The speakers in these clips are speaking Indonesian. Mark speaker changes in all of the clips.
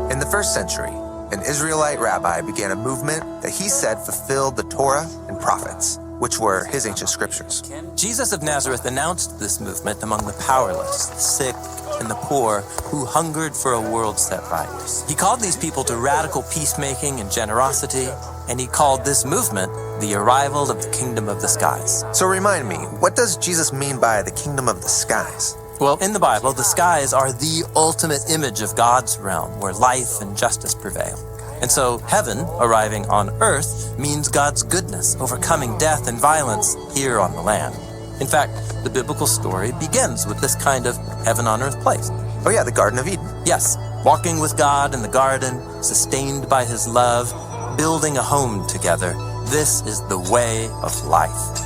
Speaker 1: In the first century, an Israelite rabbi began a movement that he said fulfilled the Torah and prophets, which were his ancient scriptures.
Speaker 2: Jesus of Nazareth announced this movement among the powerless, the sick, and the poor who hungered for a world set right. He called these people to radical peacemaking and generosity, and he called this movement the arrival of the kingdom of the skies.
Speaker 1: So remind me, what does Jesus mean by the kingdom of the skies?
Speaker 2: Well, in the Bible, the skies are the ultimate image of God's realm where life and justice prevail. And so heaven, arriving on earth, means God's goodness, overcoming death and violence here on the land. In fact, the biblical story begins with this kind of heaven on earth place.
Speaker 1: Oh yeah, the Garden of Eden.
Speaker 2: Yes, walking with God in the garden, sustained by his love, building a home together. This is the way of life.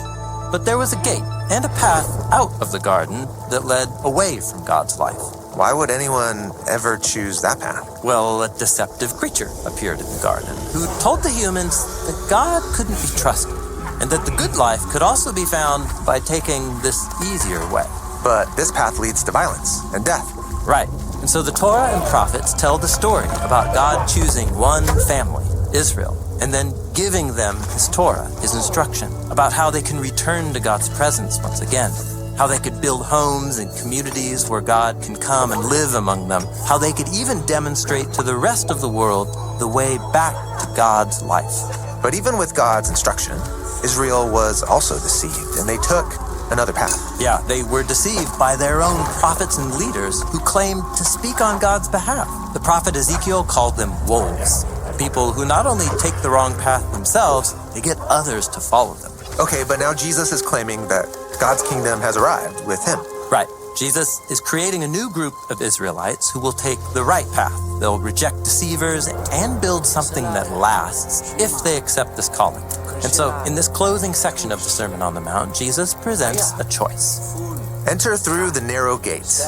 Speaker 2: But there was a gate and a path out of the garden that led away from God's life.
Speaker 1: Why would anyone ever choose that path?
Speaker 2: Well, a deceptive creature appeared in the garden who told the humans that God couldn't be trusted and that the good life could also be found by taking this easier way.
Speaker 1: But this path leads to violence and death.
Speaker 2: Right. And so the Torah and prophets tell the story about God choosing one family, Israel, and then giving them his Torah, his instruction, about how they can return to God's presence once again, how they could build homes and communities where God can come and live among them, how they could even demonstrate to the rest of the world the way back to God's life.
Speaker 1: But even with God's instruction, Israel was also deceived, and they took another path.
Speaker 2: Yeah, they were deceived by their own prophets and leaders who claimed to speak on God's behalf. The prophet Ezekiel called them wolves, people who not only take the wrong path themselves, they get others to follow them.
Speaker 1: Okay, but now Jesus is claiming that God's kingdom has arrived with him.
Speaker 2: Right. Jesus is creating a new group of Israelites who will take the right path. They'll reject deceivers and build something that lasts if they accept this calling. And so, in this closing section of the Sermon on the Mount, Jesus presents a choice.
Speaker 1: Enter through the narrow gate,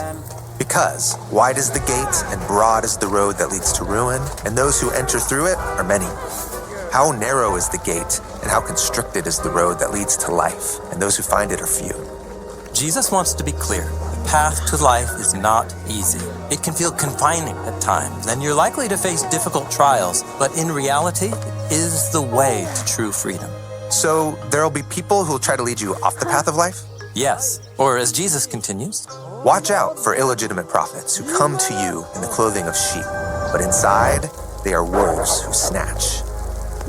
Speaker 1: because wide is the gate and broad is the road that leads to ruin, and those who enter through it are many. How narrow is the gate, and how constricted is the road that leads to life, and those who find it are few.
Speaker 2: Jesus wants to be clear. The path to life is not easy. It can feel confining at times, and you're likely to face difficult trials, but in reality, it is the way to true freedom.
Speaker 1: So there'll be people who'll try to lead you off the path of life?
Speaker 2: Yes, or as Jesus continues,
Speaker 1: watch out for illegitimate prophets who come to you in the clothing of sheep, but inside they are wolves who snatch.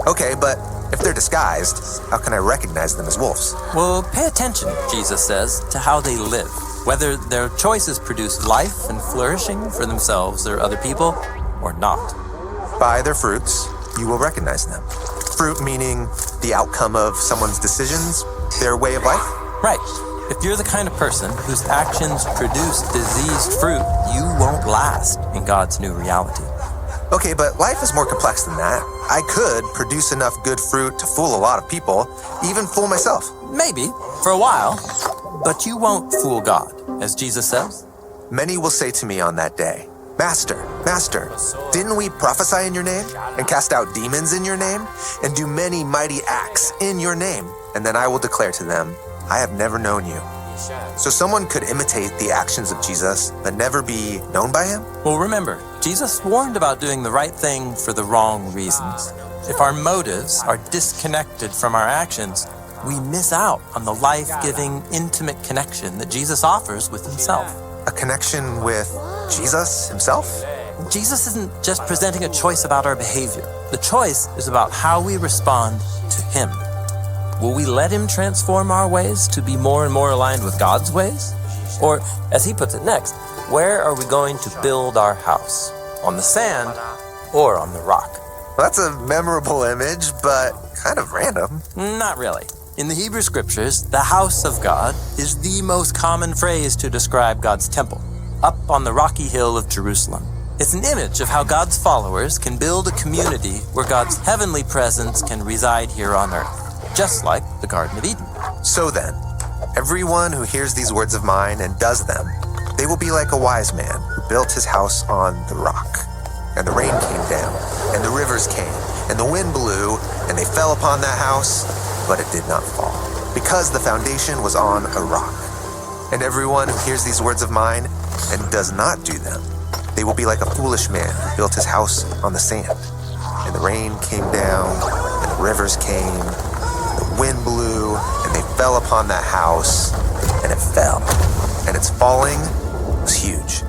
Speaker 1: Okay, but if they're disguised, how can I recognize them as wolves?
Speaker 2: Well, pay attention, Jesus says, to how they live, whether their choices produce life and flourishing for themselves or other people, or not.
Speaker 1: By their fruits, you will recognize them. Fruit meaning the outcome of someone's decisions, their way of life?
Speaker 2: Right. If you're the kind of person whose actions produce diseased fruit, you won't last in God's new reality.
Speaker 1: Okay, but life is more complex than that. I could produce enough good fruit to fool a lot of people, even fool myself.
Speaker 2: Maybe, for a while, but you won't fool God, as Jesus says.
Speaker 1: Many will say to me on that day, Master, Master, didn't we prophesy in your name, and cast out demons in your name, and do many mighty acts in your name? And then I will declare to them, I have never known you. So someone could imitate the actions of Jesus, but never be known by him?
Speaker 2: Well, remember, Jesus warned about doing the right thing for the wrong reasons. If our motives are disconnected from our actions, we miss out on the life-giving, intimate connection that Jesus offers with himself.
Speaker 1: A connection with Jesus himself?
Speaker 2: Jesus isn't just presenting a choice about our behavior. The choice is about how we respond to him. Will we let him transform our ways to be more and more aligned with God's ways? Or, as he puts it next, where are we going to build our house? On the sand or on the rock?
Speaker 1: Well, that's a memorable image, but kind of random.
Speaker 2: Not really. In the Hebrew scriptures, the house of God is the most common phrase to describe God's temple, up on the rocky hill of Jerusalem. It's an image of how God's followers can build a community where God's heavenly presence can reside here on earth, just like the Garden of Eden.
Speaker 1: So then, everyone who hears these words of mine and does them, they will be like a wise man who built his house on the rock. And the rain came down, and the rivers came, and the wind blew, and they fell upon that house, but it did not fall, because the foundation was on a rock. And everyone who hears these words of mine and does not do them, they will be like a foolish man who built his house on the sand. And the rain came down, and the rivers came, and the wind blew, and they fell upon that house, and it fell. And its falling was huge.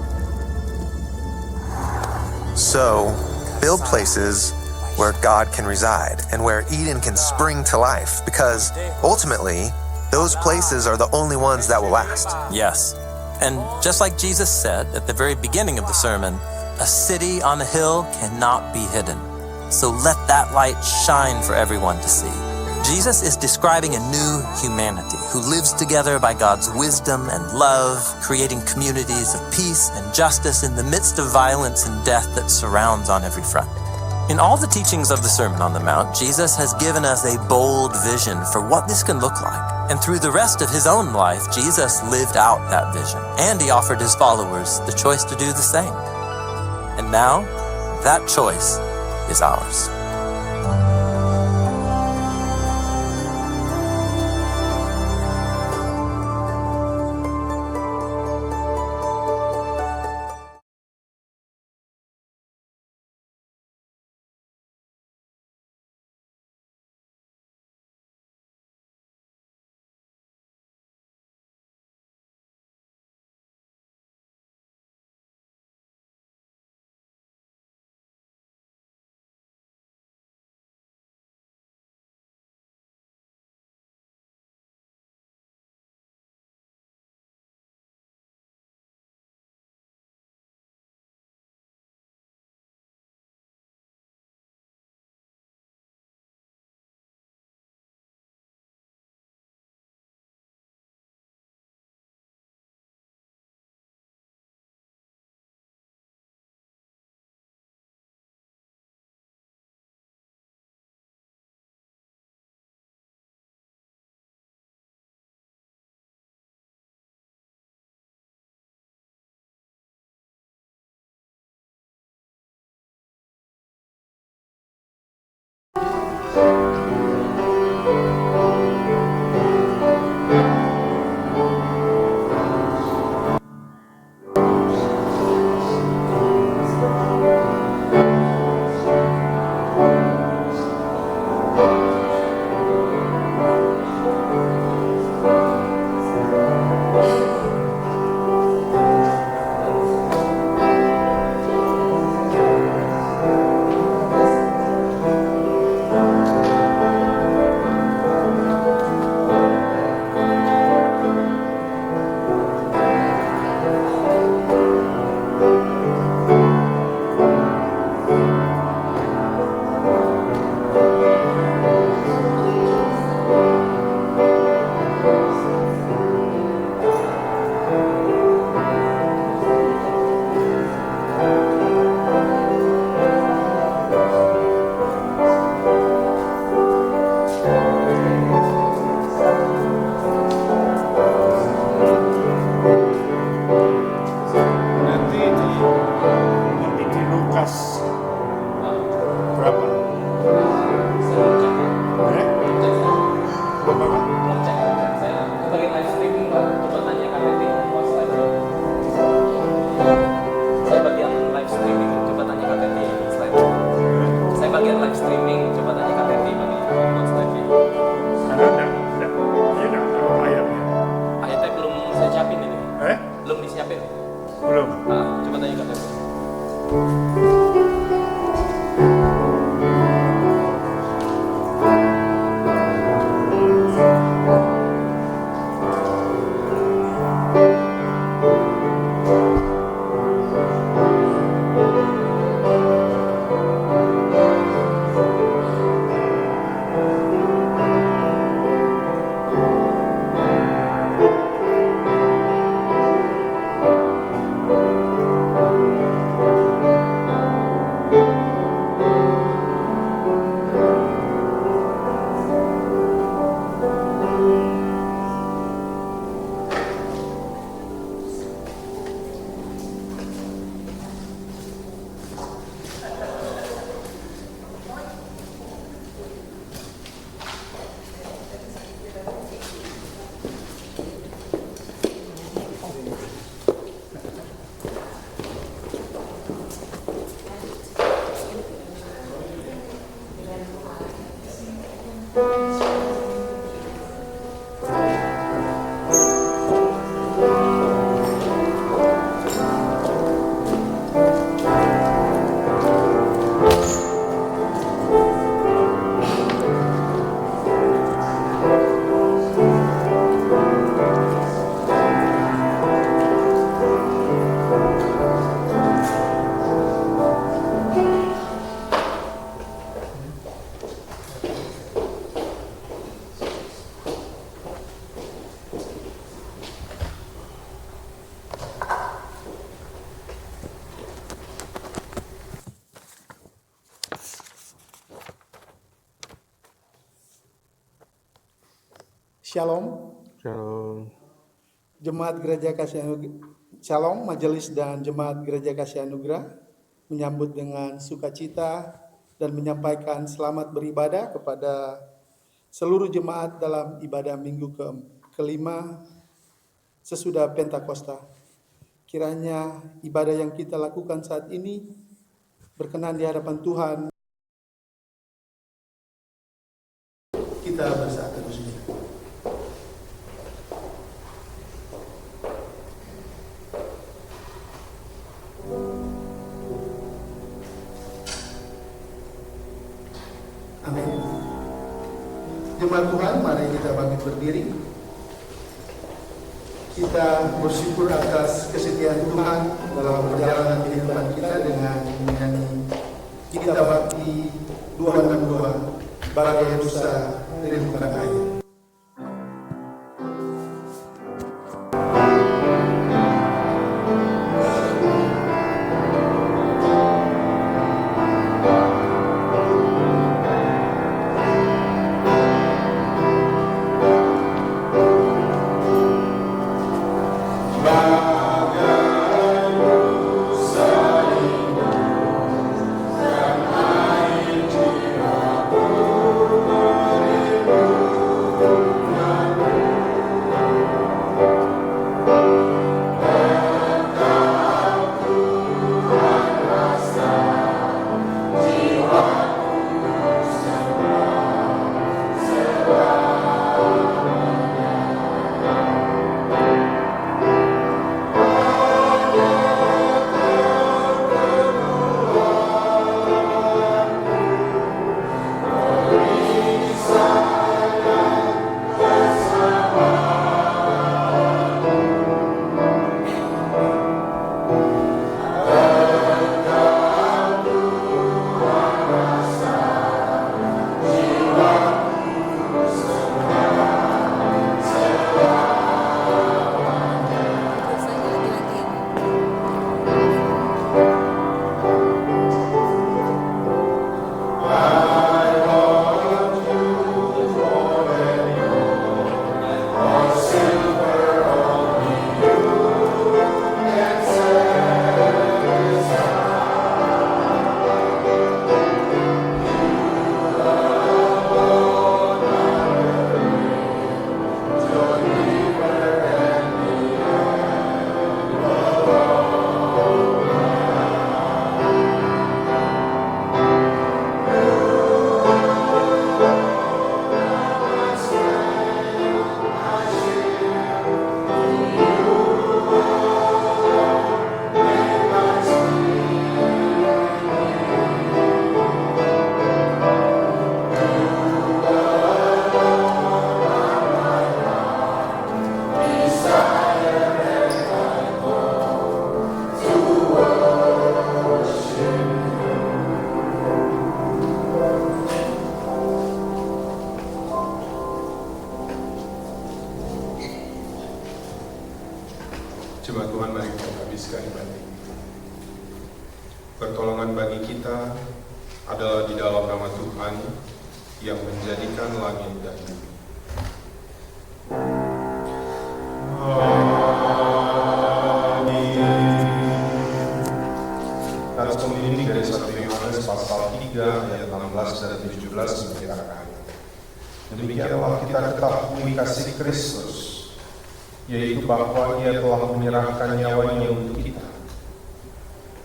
Speaker 1: So, build places where God can reside and where Eden can spring to life, because ultimately, those places are the only ones that will last.
Speaker 2: Yes. And just like Jesus said at the very beginning of the sermon, a city on a hill cannot be hidden. So let that light shine for everyone to see. Jesus is describing a new humanity who lives together by God's wisdom and love, creating communities of peace and justice in the midst of violence and death that surrounds on every front. In all the teachings of the Sermon on the Mount, Jesus has given us a bold vision for what this can look like. And through the rest of his own life, Jesus lived out that vision, and he offered his followers the choice to do the same. And now, that choice is ours.
Speaker 3: Shalom,
Speaker 4: Shalom.
Speaker 3: Jemaat Gereja Kasih Anugerah. Shalom, Majelis dan Jemaat Gereja Kasih Anugerah menyambut dengan sukacita dan menyampaikan selamat beribadah kepada seluruh jemaat dalam ibadah minggu kelima sesudah Pentakosta. Kiranya ibadah yang kita lakukan saat ini berkenan di hadapan Tuhan. Kita bersatu di sini. Amin. Jemaat Tuhan, mari kita bangkit berdiri. Kita bersyukur atas kesetiaan Tuhan dalam perjalanan kehidupan kita dengan menyanyi Kita Bakti 262 Bagai Nusa Rindukan Air.
Speaker 4: Jemaat Tuhan, mari kita habiskan ibadah ini. Pertolongan bagi kita adalah di dalam nama Tuhan yang menjadikan langit dan bumi. Atas pembimbing dari 1 Yohanes pasal 3 ayat 16 dan 17 memberitakan, demikianlah kita ketahui kasih Kristus, yaitu bahwa Ia telah menyerahkan nyawanya untuk kita.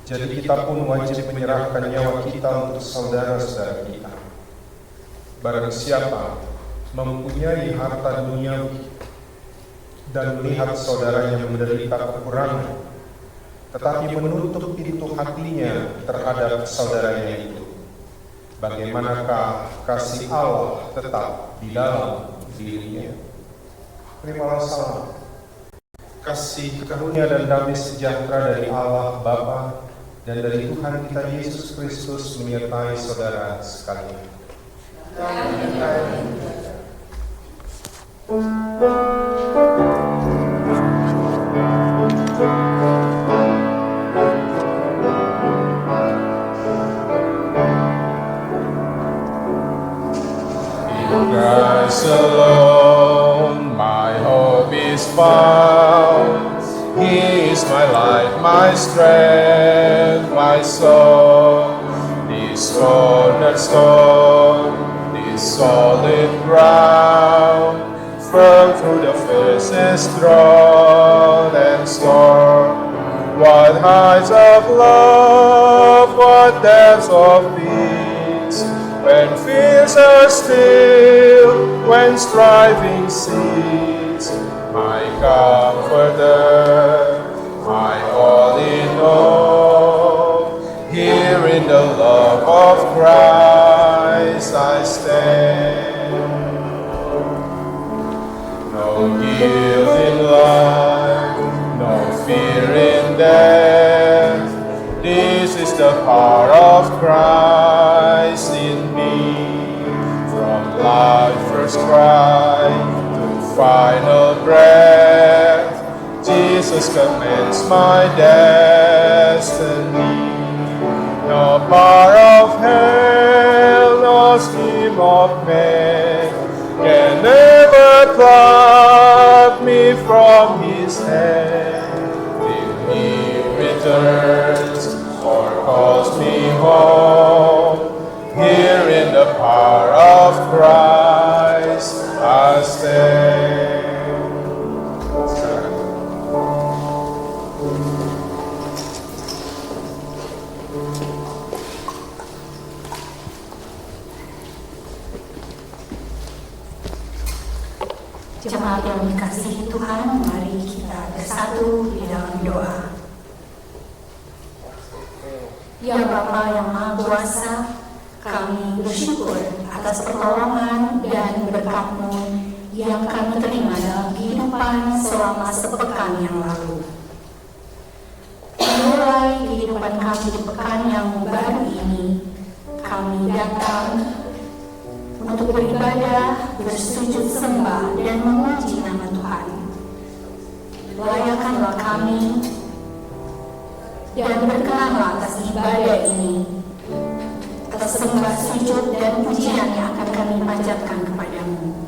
Speaker 4: Jadi kita pun wajib menyerahkan nyawa kita untuk saudara-saudara kita. Barang siapa mempunyai harta duniawi dan melihat saudaranya menderita kekurangan, tetapi menutup pintu hatinya terhadap saudaranya itu, bagaimanakah kasih Allah tetap di dalam dirinya? Terimalah salam, kasih karunia dan damai sejahtera dari Allah Bapa dan dari Tuhan kita Yesus Kristus menyertai saudara sekalian. Shalom. is found. He is my life, my strength, my soul. This cornerstone, this solid ground, firm through the fiercest drought and storm. What heights of love, what depths of peace, when fears are still, when striving cease. My comforter, my all in all, here in the love of Christ I stand. No guilt in life, no fear in death, this is the power of Christ in me. From life's first cry to final breath, Jesus commands my destiny. No power of hell, no scheme of man can ever pluck me from his hand. If he returns or calls me home, here in the power of Christ I stand.
Speaker 5: Jemaat yang dikasihi Tuhan, mari kita bersatu di dalam doa. Ya Bapa yang Maha Kuasa, kami bersyukur atas pertolongan dan berkat-Mu yang kami terima dalam kehidupan selama sepekan yang lalu. Mulai kehidupan kami di pekan yang baru ini, kami datang untuk beribadah, bersujud sembah, dan memuji nama Tuhan. Layakanlah kami dan berkenanlah atas ibadah ini, atas sembah, sujud, dan pujian yang akan kami panjatkan kepadamu.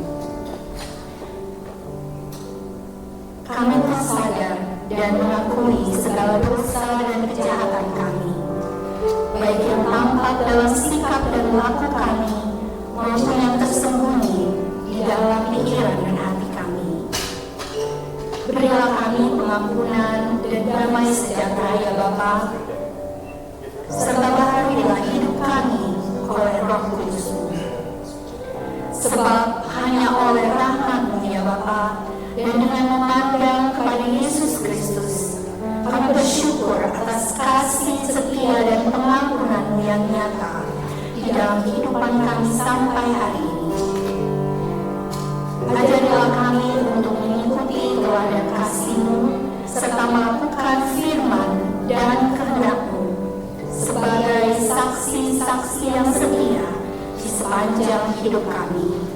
Speaker 5: Kami telah sadar dan mengakui segala dosa dan kejahatan kami, baik yang tampak dalam sikap dan laku kami, maupun yang tersembunyi di dalam pikiran dan hati kami. Berilah kami pengampunan dan damai sejahtera ya Bapa, serta baharilah hidup kami oleh Roh Kudus-Mu. Sebab hanya oleh rahmat-Mu ya Bapa, dan dengan memandang kepada Yesus Kristus, kami bersyukur atas kasih setia dan pengampunan-Mu yang nyata di dalam kehidupan kami sampai hari ini. Ajarilah kami untuk mengikuti teladan kasih-Mu serta melakukan firman dan kehendak-Mu sebagai saksi-saksi yang setia di sepanjang hidup kami,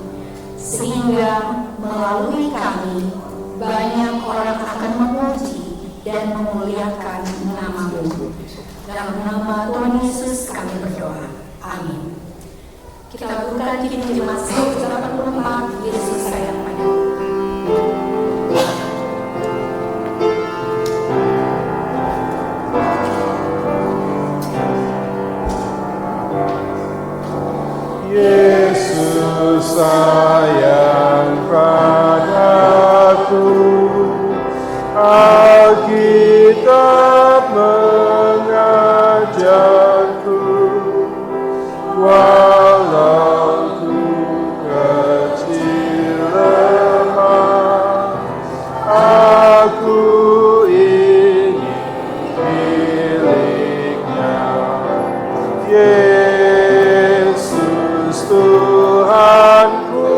Speaker 5: sehingga melalui kami banyak orang akan memuji dan memuliakan nama-Mu. Dalam nama Tuhan Yesus kami berdoa. Amin. Kita buka kini Mazmur 84, Yesus sayang padamu.
Speaker 4: Yesus sayang padaku, Alkitab mengajarku, walau ku kecil lemah, aku ingin miliknya. Yesus Tuhanku,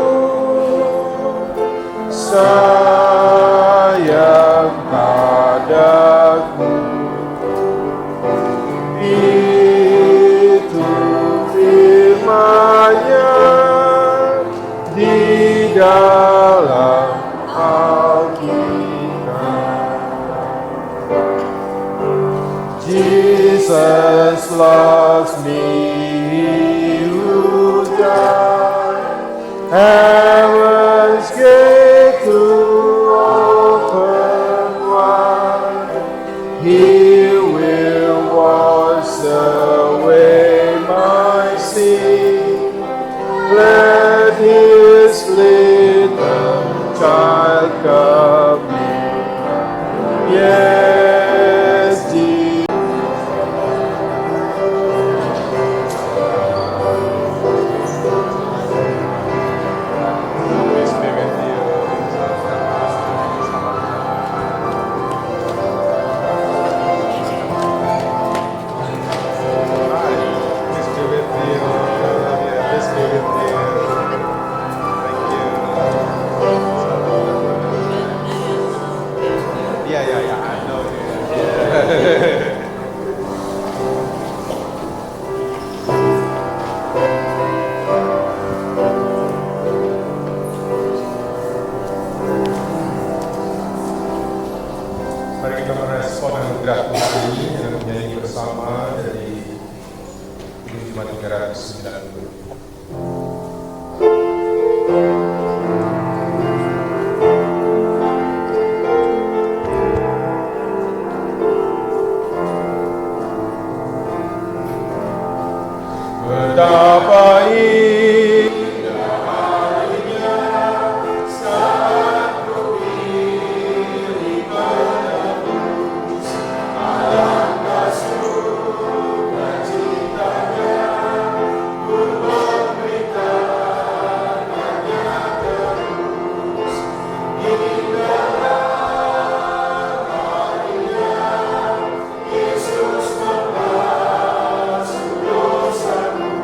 Speaker 4: sayang padaku. Itu firman-Nya di dalam Alkitab. Jesus loves me, who died, heaven's gate to kasih. Let his little child come in. Yes, Jesus. Peace be with you. Peace be with you. Peace be with you. Thank you. Yeah, I know. Yeah. Mari kita merespon anugerah Tuhan ini dengan menyanyi bersama dari Jemaat 390. Betapa indah harinya saat ku pilih menebus, alangkah sukacitanya ku memberitakannya terus. Indahlah harinya Yesus membasuh dosaku.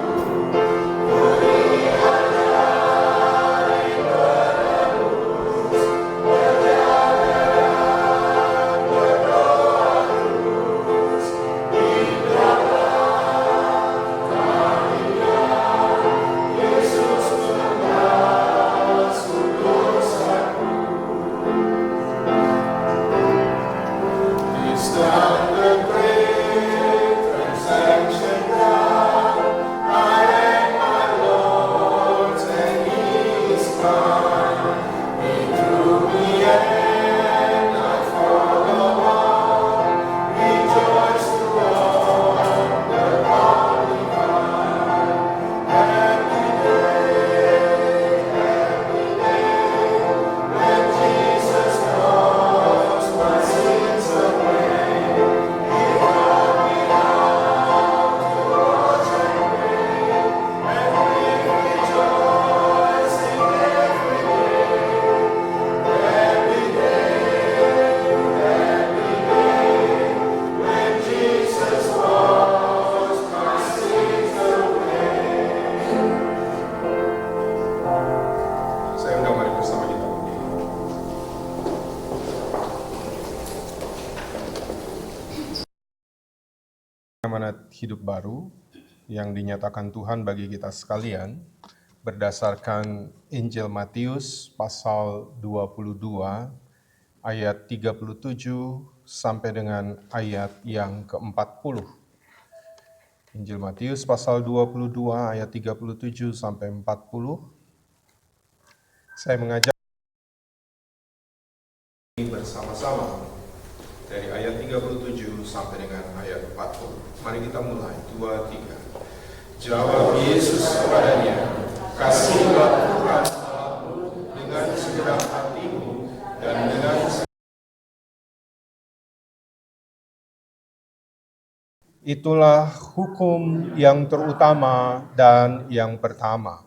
Speaker 4: It's not the great transaction now. I am my Lord's and He is mine. He drew me and I follow on. Rejoice to all the God divine. Happy day, when Jesus knows my sins away. Saya undang mari bersama kita berdiri. Amanat hidup baru yang dinyatakan Tuhan bagi kita sekalian berdasarkan Injil Matius pasal 22 ayat 37 sampai dengan ayat yang ke-40. Injil Matius pasal 22 ayat 37 sampai 40. Saya mengajak bersama-sama dari ayat 37 sampai dengan ayat 40. Mari kita mulai. 2, 3. Jawab Yesus kepadanya, "Kasihilah Tuhan Allahmu dengan segenap hatimu dan dengan itulah hukum yang terutama dan yang pertama.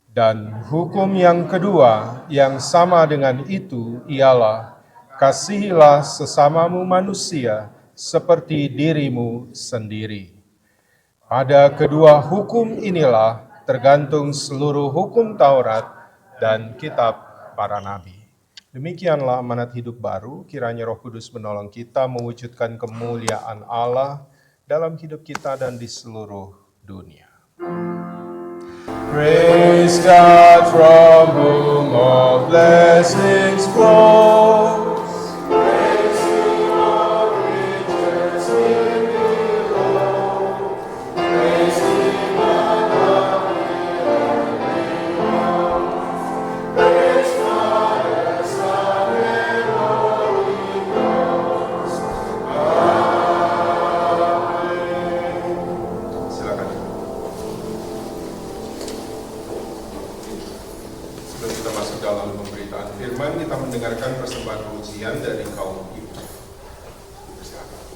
Speaker 4: Dan hukum yang kedua yang sama dengan itu ialah, kasihilah sesamamu manusia seperti dirimu sendiri. Pada kedua hukum inilah tergantung seluruh hukum Taurat dan kitab para nabi." Demikianlah amanat hidup baru, kiranya Roh Kudus menolong kita mewujudkan kemuliaan Allah dalam hidup kita dan di seluruh dunia. Praise God from whom all blessings flow. Praise Him, all creatures here below. Praise Him above the earth. Praise Father, Son, and Holy Ghost. Amen. Silakan. firman, kita mendengarkan persembahan pujian dari kaum ibu. Silakan.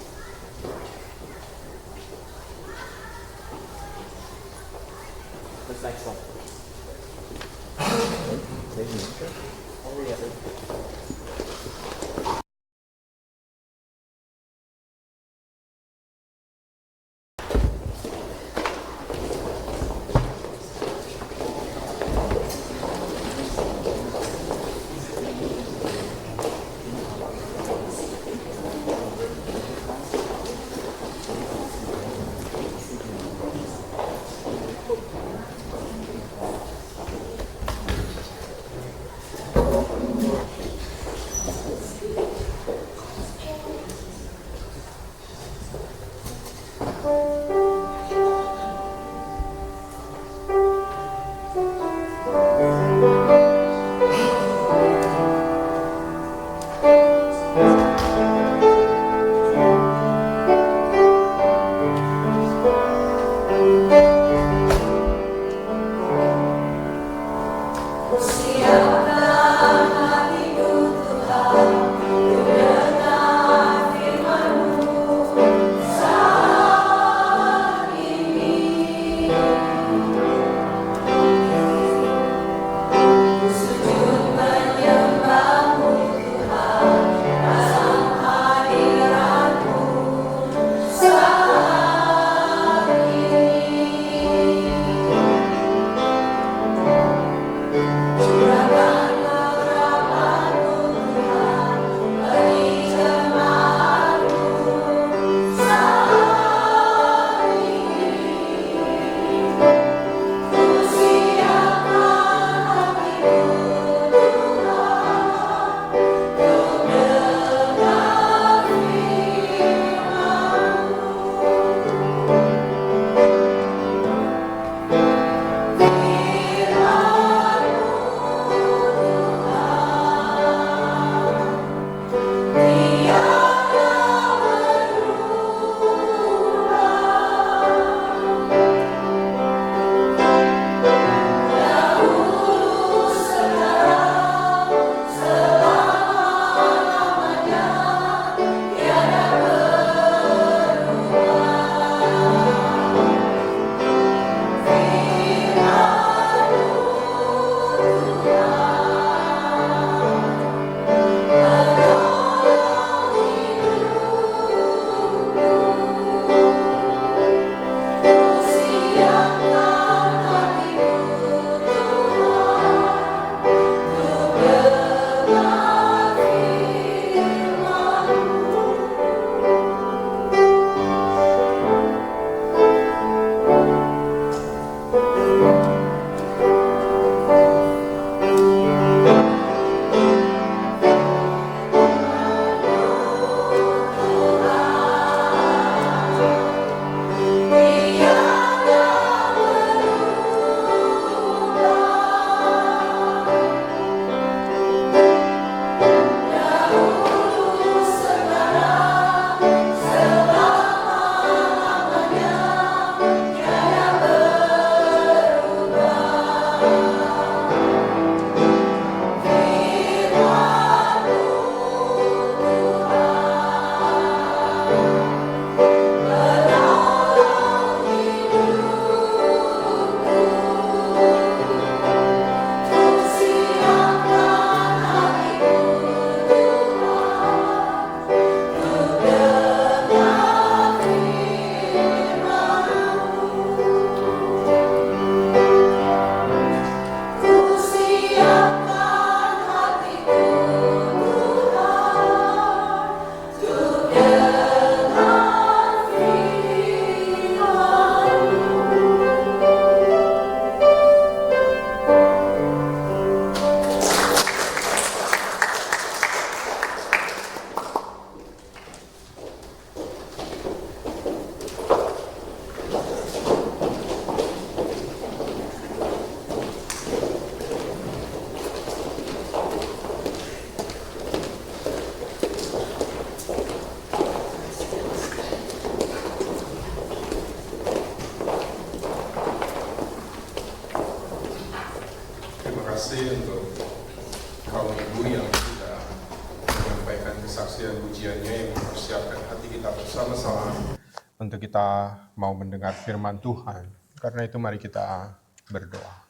Speaker 6: kasih untuk
Speaker 4: seorang ibu yang sudah menyampaikan kesaksian ujiannya yang mempersiapkan hati kita bersama-sama untuk kita mau mendengar firman Tuhan. Karena itu mari kita berdoa.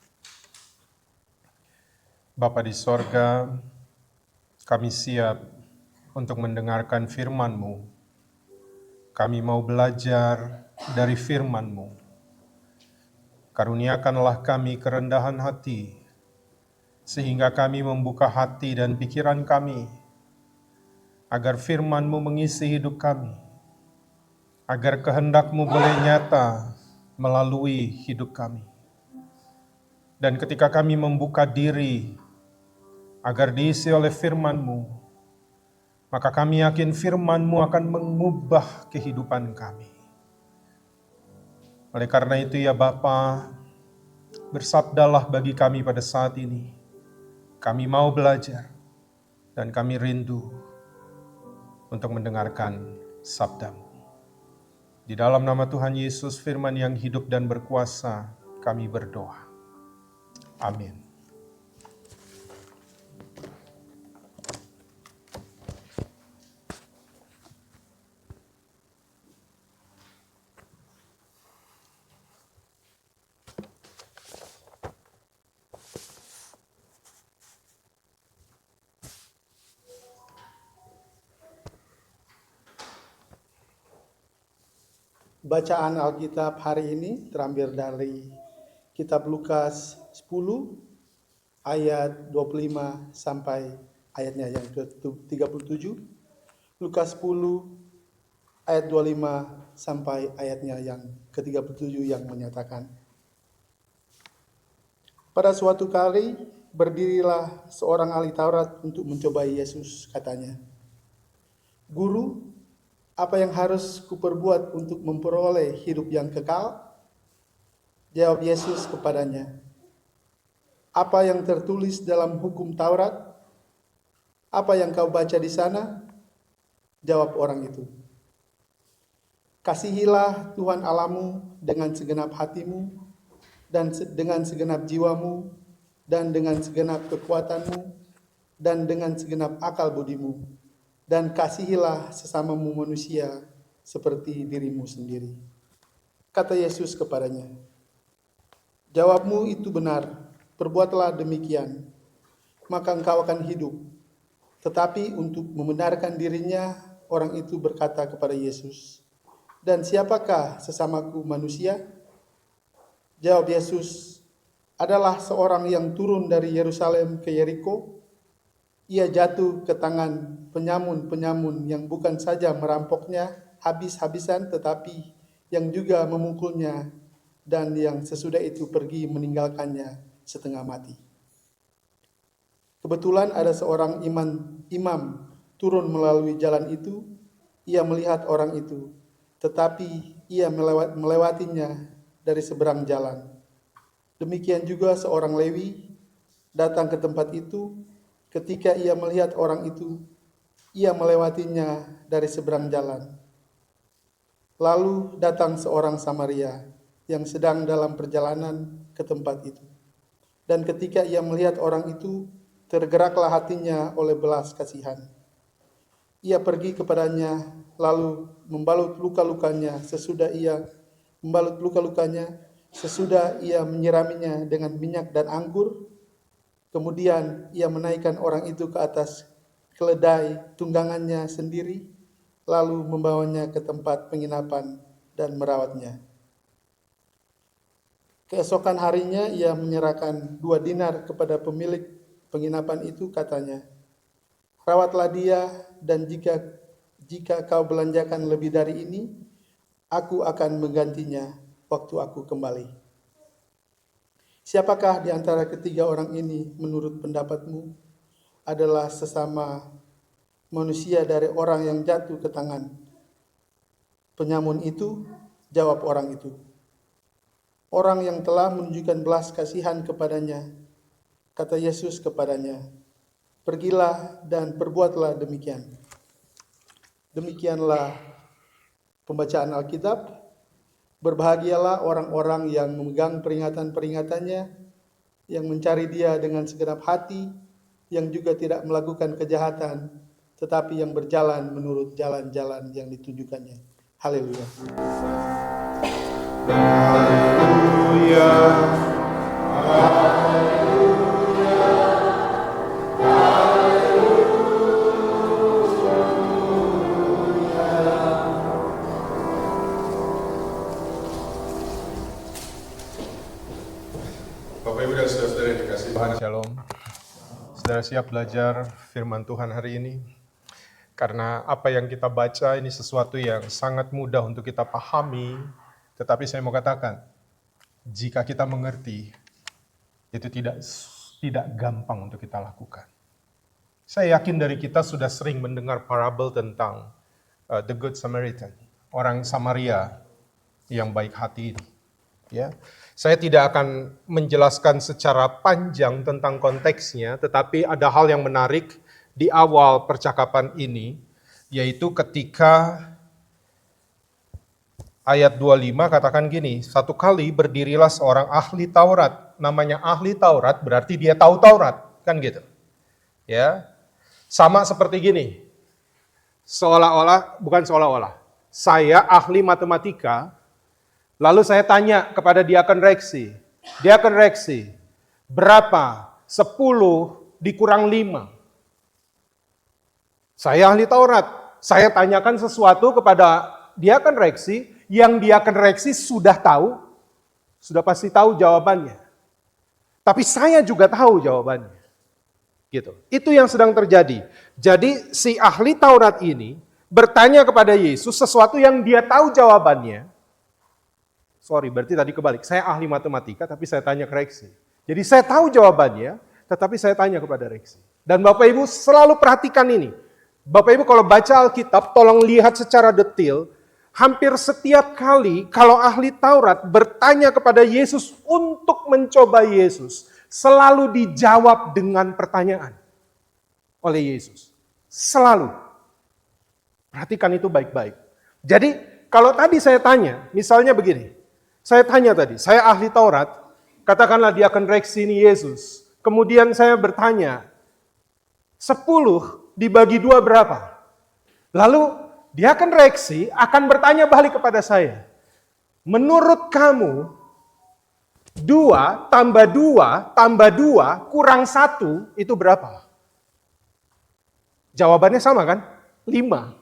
Speaker 4: Bapa di sorga, kami siap untuk mendengarkan firman-Mu. Kami mau belajar dari firman-Mu. Karuniakanlah kami kerendahan hati, sehingga kami membuka hati dan pikiran kami, agar firman-Mu mengisi hidup kami, agar kehendak-Mu boleh nyata melalui hidup kami. Dan ketika kami membuka diri agar diisi oleh firman-Mu, maka kami yakin firman-Mu akan mengubah kehidupan kami. Oleh karena itu ya Bapa, bersabdalah bagi kami pada saat ini. Kami mau belajar dan kami rindu untuk mendengarkan sabda-Mu. Di dalam nama Tuhan Yesus, firman yang hidup dan berkuasa, kami berdoa. Amin.
Speaker 3: Bacaan Alkitab hari ini terambil dari Kitab Lukas 10 ayat 25 sampai ayatnya yang ke-37. Lukas 10 ayat 25 sampai ayatnya yang ke-37 yang menyatakan, pada suatu kali berdirilah seorang ahli Taurat untuk mencobai Yesus, katanya, "Guru, apa yang harus kuperbuat untuk memperoleh hidup yang kekal?" Jawab Yesus kepadanya, "Apa yang tertulis dalam hukum Taurat? Apa yang kau baca di sana?" Jawab orang itu, "Kasihilah Tuhan Allahmu dengan segenap hatimu, dan dengan segenap jiwamu, dan dengan segenap kekuatanmu, dan dengan segenap akal budimu, dan kasihilah sesamamu manusia seperti dirimu sendiri." Kata Yesus kepadanya, "Jawabmu itu benar, perbuatlah demikian, maka engkau akan hidup." Tetapi untuk membenarkan dirinya, orang itu berkata kepada Yesus, "Dan siapakah sesamaku manusia?" Jawab Yesus, "Adalah seorang yang turun dari Yerusalem ke Yeriko. Ia jatuh ke tangan penyamun-penyamun yang bukan saja merampoknya habis-habisan, tetapi yang juga memukulnya, dan yang sesudah itu pergi meninggalkannya setengah mati. Kebetulan ada seorang imam turun melalui jalan itu. Ia melihat orang itu, tetapi ia melewatinya dari seberang jalan. Demikian juga seorang Lewi datang ke tempat itu. Ketika ia melihat orang itu, ia melewatinya dari seberang jalan. Lalu datang seorang Samaria yang sedang dalam perjalanan ke tempat itu. Dan ketika ia melihat orang itu, tergeraklah hatinya oleh belas kasihan. Ia pergi kepadanya, lalu membalut luka-lukanya. Sesudah ia menyiraminya dengan minyak dan anggur. Kemudian ia menaikkan orang itu ke atas keledai tunggangannya sendiri, lalu membawanya ke tempat penginapan dan merawatnya. Keesokan harinya ia menyerahkan 2 dinar kepada pemilik penginapan itu, katanya, "Rawatlah dia, dan jika kau belanjakan lebih dari ini, aku akan menggantinya waktu aku kembali." Siapakah di antara ketiga orang ini menurut pendapatmu adalah sesama manusia dari orang yang jatuh ke tangan penyamun itu? Jawab orang itu, "Orang yang telah menunjukkan belas kasihan kepadanya." Kata Yesus kepadanya, "Pergilah dan perbuatlah demikian." Demikianlah pembacaan Alkitab. Berbahagialah orang-orang yang memegang peringatan-peringatannya, yang mencari Dia dengan segenap hati, yang juga tidak melakukan kejahatan, tetapi yang berjalan menurut jalan-jalan yang ditunjukkannya. Haleluya.
Speaker 4: Haleluya. Bapak Ibu dan saudara-saudara yang dikasihi Tuhan, Shalom. Saudara siap belajar firman Tuhan hari ini? Karena apa yang kita baca ini sesuatu yang sangat mudah untuk kita pahami, tetapi saya mau katakan, jika kita mengerti, itu tidak gampang untuk kita lakukan. Saya yakin dari kita sudah sering mendengar parabel tentang The Good Samaritan, orang Samaria yang baik hati ini. Ya, saya tidak akan menjelaskan secara panjang tentang konteksnya, tetapi ada hal yang menarik di awal percakapan ini, yaitu ketika ayat 25 katakan gini, satu kali berdirilah seorang ahli Taurat, namanya ahli Taurat berarti dia tahu Taurat, kan gitu. Ya, sama seperti gini, bukan seolah-olah, saya ahli matematika, lalu saya tanya kepada diakon reksi, berapa 10 dikurang 5? Saya ahli Taurat, saya tanyakan sesuatu kepada diakon reksi, yang diakon reksi sudah tahu, sudah pasti tahu jawabannya. Tapi saya juga tahu jawabannya. Gitu. Itu yang sedang terjadi. Jadi si ahli Taurat ini bertanya kepada Yesus sesuatu yang dia tahu jawabannya. Berarti tadi kebalik. Saya ahli matematika, tapi saya tanya ke reksi. Jadi saya tahu jawabannya, tetapi saya tanya kepada reksi. Dan Bapak Ibu selalu perhatikan ini. Bapak Ibu kalau baca Alkitab, tolong lihat secara detail. Hampir setiap kali kalau ahli Taurat bertanya kepada Yesus untuk mencoba Yesus, selalu dijawab dengan pertanyaan oleh Yesus. Selalu. Perhatikan itu baik-baik. Jadi kalau tadi saya tanya, misalnya begini. Saya tanya tadi, saya ahli Taurat, katakanlah diakon reksi ini Yesus. Kemudian saya bertanya, 10 dibagi 2 berapa? Lalu diakon reksi akan bertanya balik kepada saya. Menurut kamu, 2 tambah 2 kurang 1 itu berapa? Jawabannya sama kan? 5.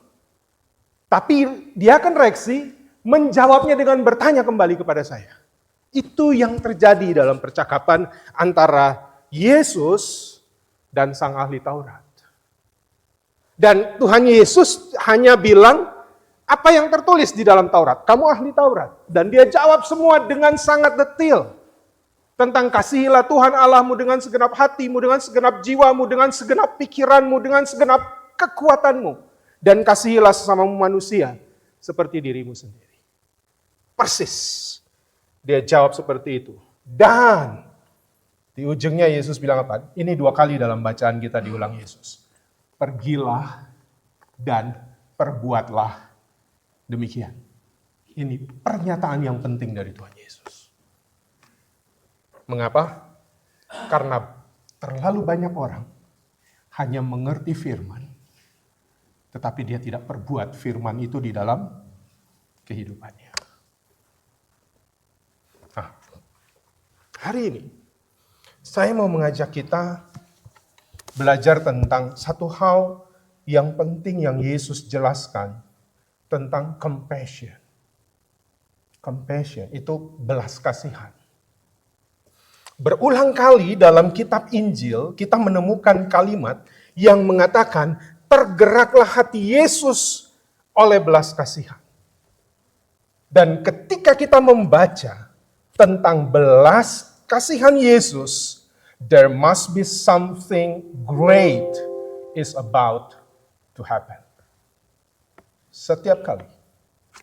Speaker 4: Tapi diakon reksi menjawabnya dengan bertanya kembali kepada saya. Itu yang terjadi dalam percakapan antara Yesus dan sang ahli Taurat. Dan Tuhan Yesus hanya bilang apa yang tertulis di dalam Taurat. Kamu ahli Taurat. Dan dia jawab semua dengan sangat detail. Tentang kasihilah Tuhan Allahmu dengan segenap hatimu, dengan segenap jiwamu, dengan segenap pikiranmu, dengan segenap kekuatanmu. Dan kasihilah sesamamu manusia seperti dirimu sendiri. Persis. Dia jawab seperti itu. Dan di ujungnya Yesus bilang apa? Ini 2 kali dalam bacaan kita diulang Yesus. Pergilah dan perbuatlah demikian. Ini pernyataan yang penting dari Tuhan Yesus. Mengapa? Karena terlalu banyak orang hanya mengerti firman, tetapi dia tidak perbuat firman itu di dalam kehidupannya. Nah, hari ini saya mau mengajak kita belajar tentang satu hal yang penting yang Yesus jelaskan tentang compassion. Compassion itu belas kasihan. Berulang kali dalam kitab Injil kita menemukan kalimat yang mengatakan tergeraklah hati Yesus oleh belas kasihan. Dan ketika kita membaca tentang belas kasihan Yesus, there must be something great is about to happen. Setiap kali.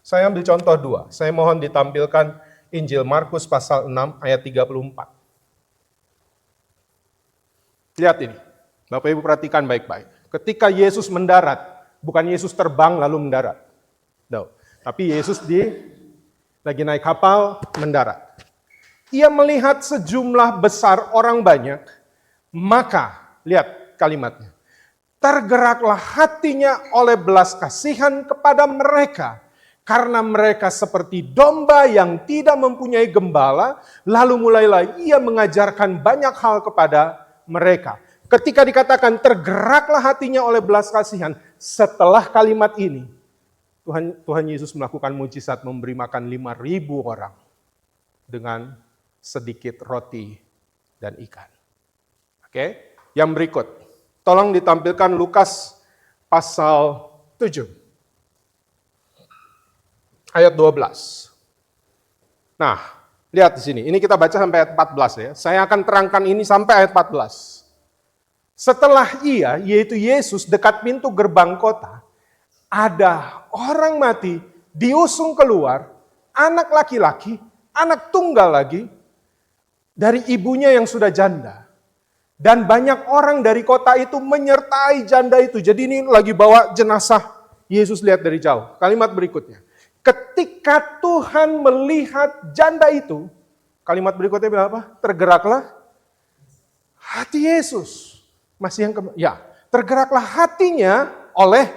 Speaker 4: Saya ambil contoh 2. Saya mohon ditampilkan Injil Markus pasal 6 ayat 34. Lihat ini. Bapak Ibu perhatikan baik-baik. Ketika Yesus mendarat, bukan Yesus terbang lalu mendarat. No. Tapi Yesus lagi naik kapal mendarat. Ia melihat sejumlah besar orang banyak, maka, lihat, kalimatnya. Tergeraklah hatinya oleh belas kasihan kepada mereka, karena mereka seperti domba yang tidak mempunyai gembala, lalu mulailah ia mengajarkan banyak hal kepada mereka. Ketika dikatakan tergeraklah hatinya oleh belas kasihan, setelah kalimat ini, Tuhan Yesus melakukan mujizat memberi makan 5.000 orang dengan sedikit roti dan ikan. Oke, yang berikut. Tolong ditampilkan Lukas pasal 7. Ayat 12. Nah, lihat di sini. Ini kita baca sampai ayat 14 ya. Saya akan terangkan ini sampai ayat 14. Setelah ia, yaitu Yesus, dekat pintu gerbang kota, ada orang mati diusung keluar, anak laki-laki, anak tunggal lagi, dari ibunya yang sudah janda. Dan banyak orang dari kota itu menyertai janda itu. Jadi ini lagi bawa jenazah Yesus, lihat dari jauh. Kalimat berikutnya. Ketika Tuhan melihat janda itu, kalimat berikutnya bilang apa? Tergeraklah hati Yesus. Masih yang tergeraklah hatinya oleh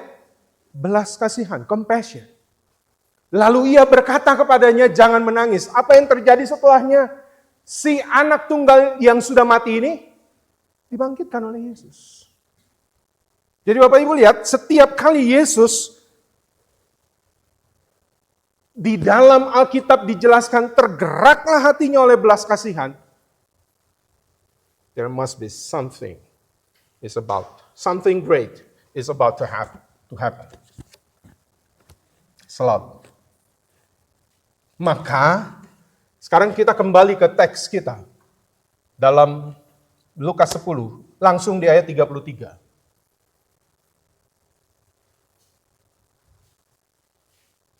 Speaker 4: belas kasihan, compassion. Lalu ia berkata kepadanya, jangan menangis. Apa yang terjadi setelahnya? Si anak tunggal yang sudah mati ini dibangkitkan oleh Yesus. Jadi Bapak Ibu lihat, setiap kali Yesus di dalam Alkitab dijelaskan tergeraklah hatinya oleh belas kasihan, there must be something great is about to happen. Selalu. Maka sekarang kita kembali ke teks kita dalam Lukas 10, langsung di ayat 33.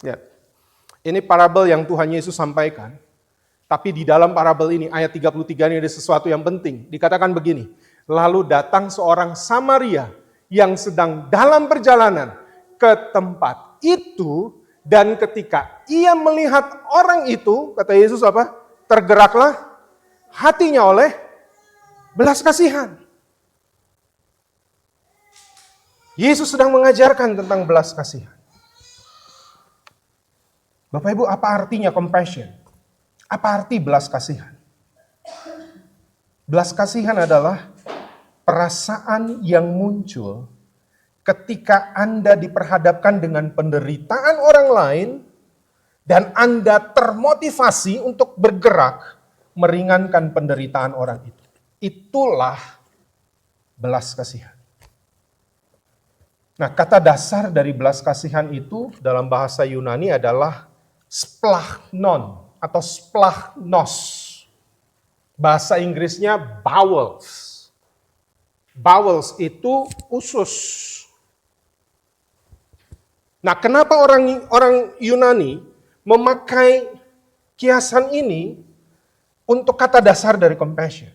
Speaker 4: Ya. Ini parabel yang Tuhan Yesus sampaikan. Tapi di dalam parabel ini, ayat 33 ini ada sesuatu yang penting. Dikatakan begini, lalu datang seorang Samaria yang sedang dalam perjalanan ke tempat itu, dan ketika ia melihat orang itu, kata Yesus apa? Tergeraklah hatinya oleh belas kasihan. Yesus sedang mengajarkan tentang belas kasihan. Bapak Ibu, apa artinya compassion? Apa arti belas kasihan? Belas kasihan adalah perasaan yang muncul ketika Anda diperhadapkan dengan penderitaan orang lain dan Anda termotivasi untuk bergerak meringankan penderitaan orang itu. Itulah belas kasihan. Nah, kata dasar dari belas kasihan itu dalam bahasa Yunani adalah splachnon atau splachnos. Bahasa Inggrisnya bowels. Bowels itu usus. Nah, kenapa orang Yunani memakai kiasan ini untuk kata dasar dari compassion?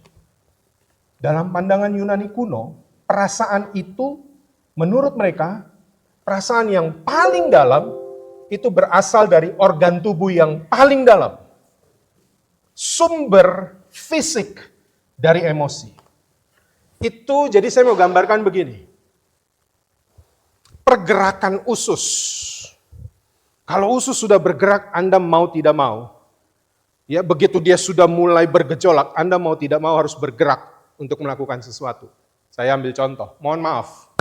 Speaker 4: Dalam pandangan Yunani kuno, perasaan itu menurut mereka, perasaan yang paling dalam itu berasal dari organ tubuh yang paling dalam. Sumber fisik dari emosi. Itu jadi saya mau gambarkan begini. Pergerakan usus. Kalau usus sudah bergerak, Anda mau tidak mau. Ya, begitu dia sudah mulai bergejolak, Anda mau tidak mau harus bergerak untuk melakukan sesuatu. Saya ambil contoh, mohon maaf.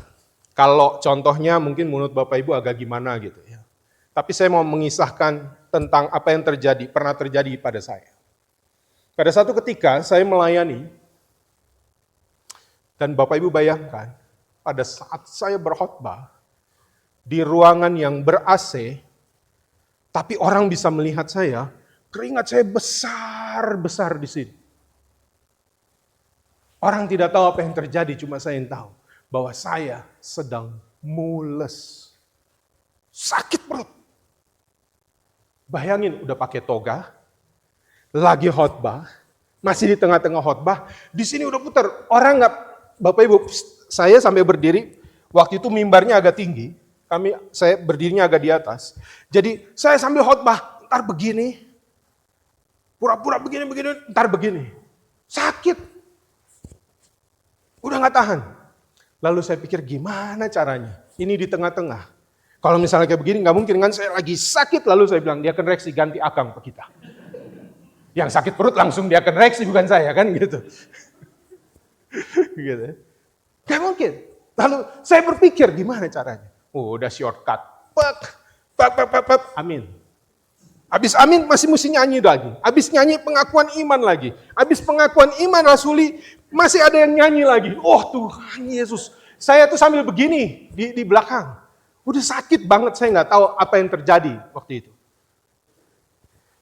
Speaker 4: Kalau contohnya mungkin menurut Bapak Ibu agak gimana gitu ya. Tapi saya mau mengisahkan tentang apa yang pernah terjadi pada saya. Pada satu ketika saya melayani, dan Bapak Ibu bayangkan, pada saat saya berkhotbah, di ruangan yang ber-AC, tapi orang bisa melihat saya, keringat saya besar-besar di sini. Orang tidak tahu apa yang terjadi, cuma saya yang tahu bahwa saya sedang mules. Sakit perut. Bayangin udah pakai toga, lagi khotbah, masih di tengah-tengah khotbah, di sini udah putar. Orang nggak, Bapak Ibu, saya sampai berdiri, waktu itu mimbarnya agak tinggi, saya berdirinya agak di atas. Jadi saya sambil khotbah, ntar begini, pura-pura begini, ntar begini. Sakit. Udah nggak tahan. Lalu saya pikir gimana caranya? Ini di tengah-tengah. Kalau misalnya kayak begini nggak mungkin kan, saya lagi sakit lalu saya bilang diaken Reksi ganti Akang ke kita. Yang sakit perut langsung diaken Reksi bukan saya kan gitu. Gitu. Gak mungkin. Lalu saya berpikir gimana caranya? Oh udah shortcut. Amin. Habis amin masih mesti nyanyi lagi. Habis nyanyi pengakuan iman lagi. Habis pengakuan iman rasuli masih ada yang nyanyi lagi. Oh Tuhan Yesus. Saya tuh sambil begini di belakang. Udah sakit banget, saya nggak tahu apa yang terjadi waktu itu.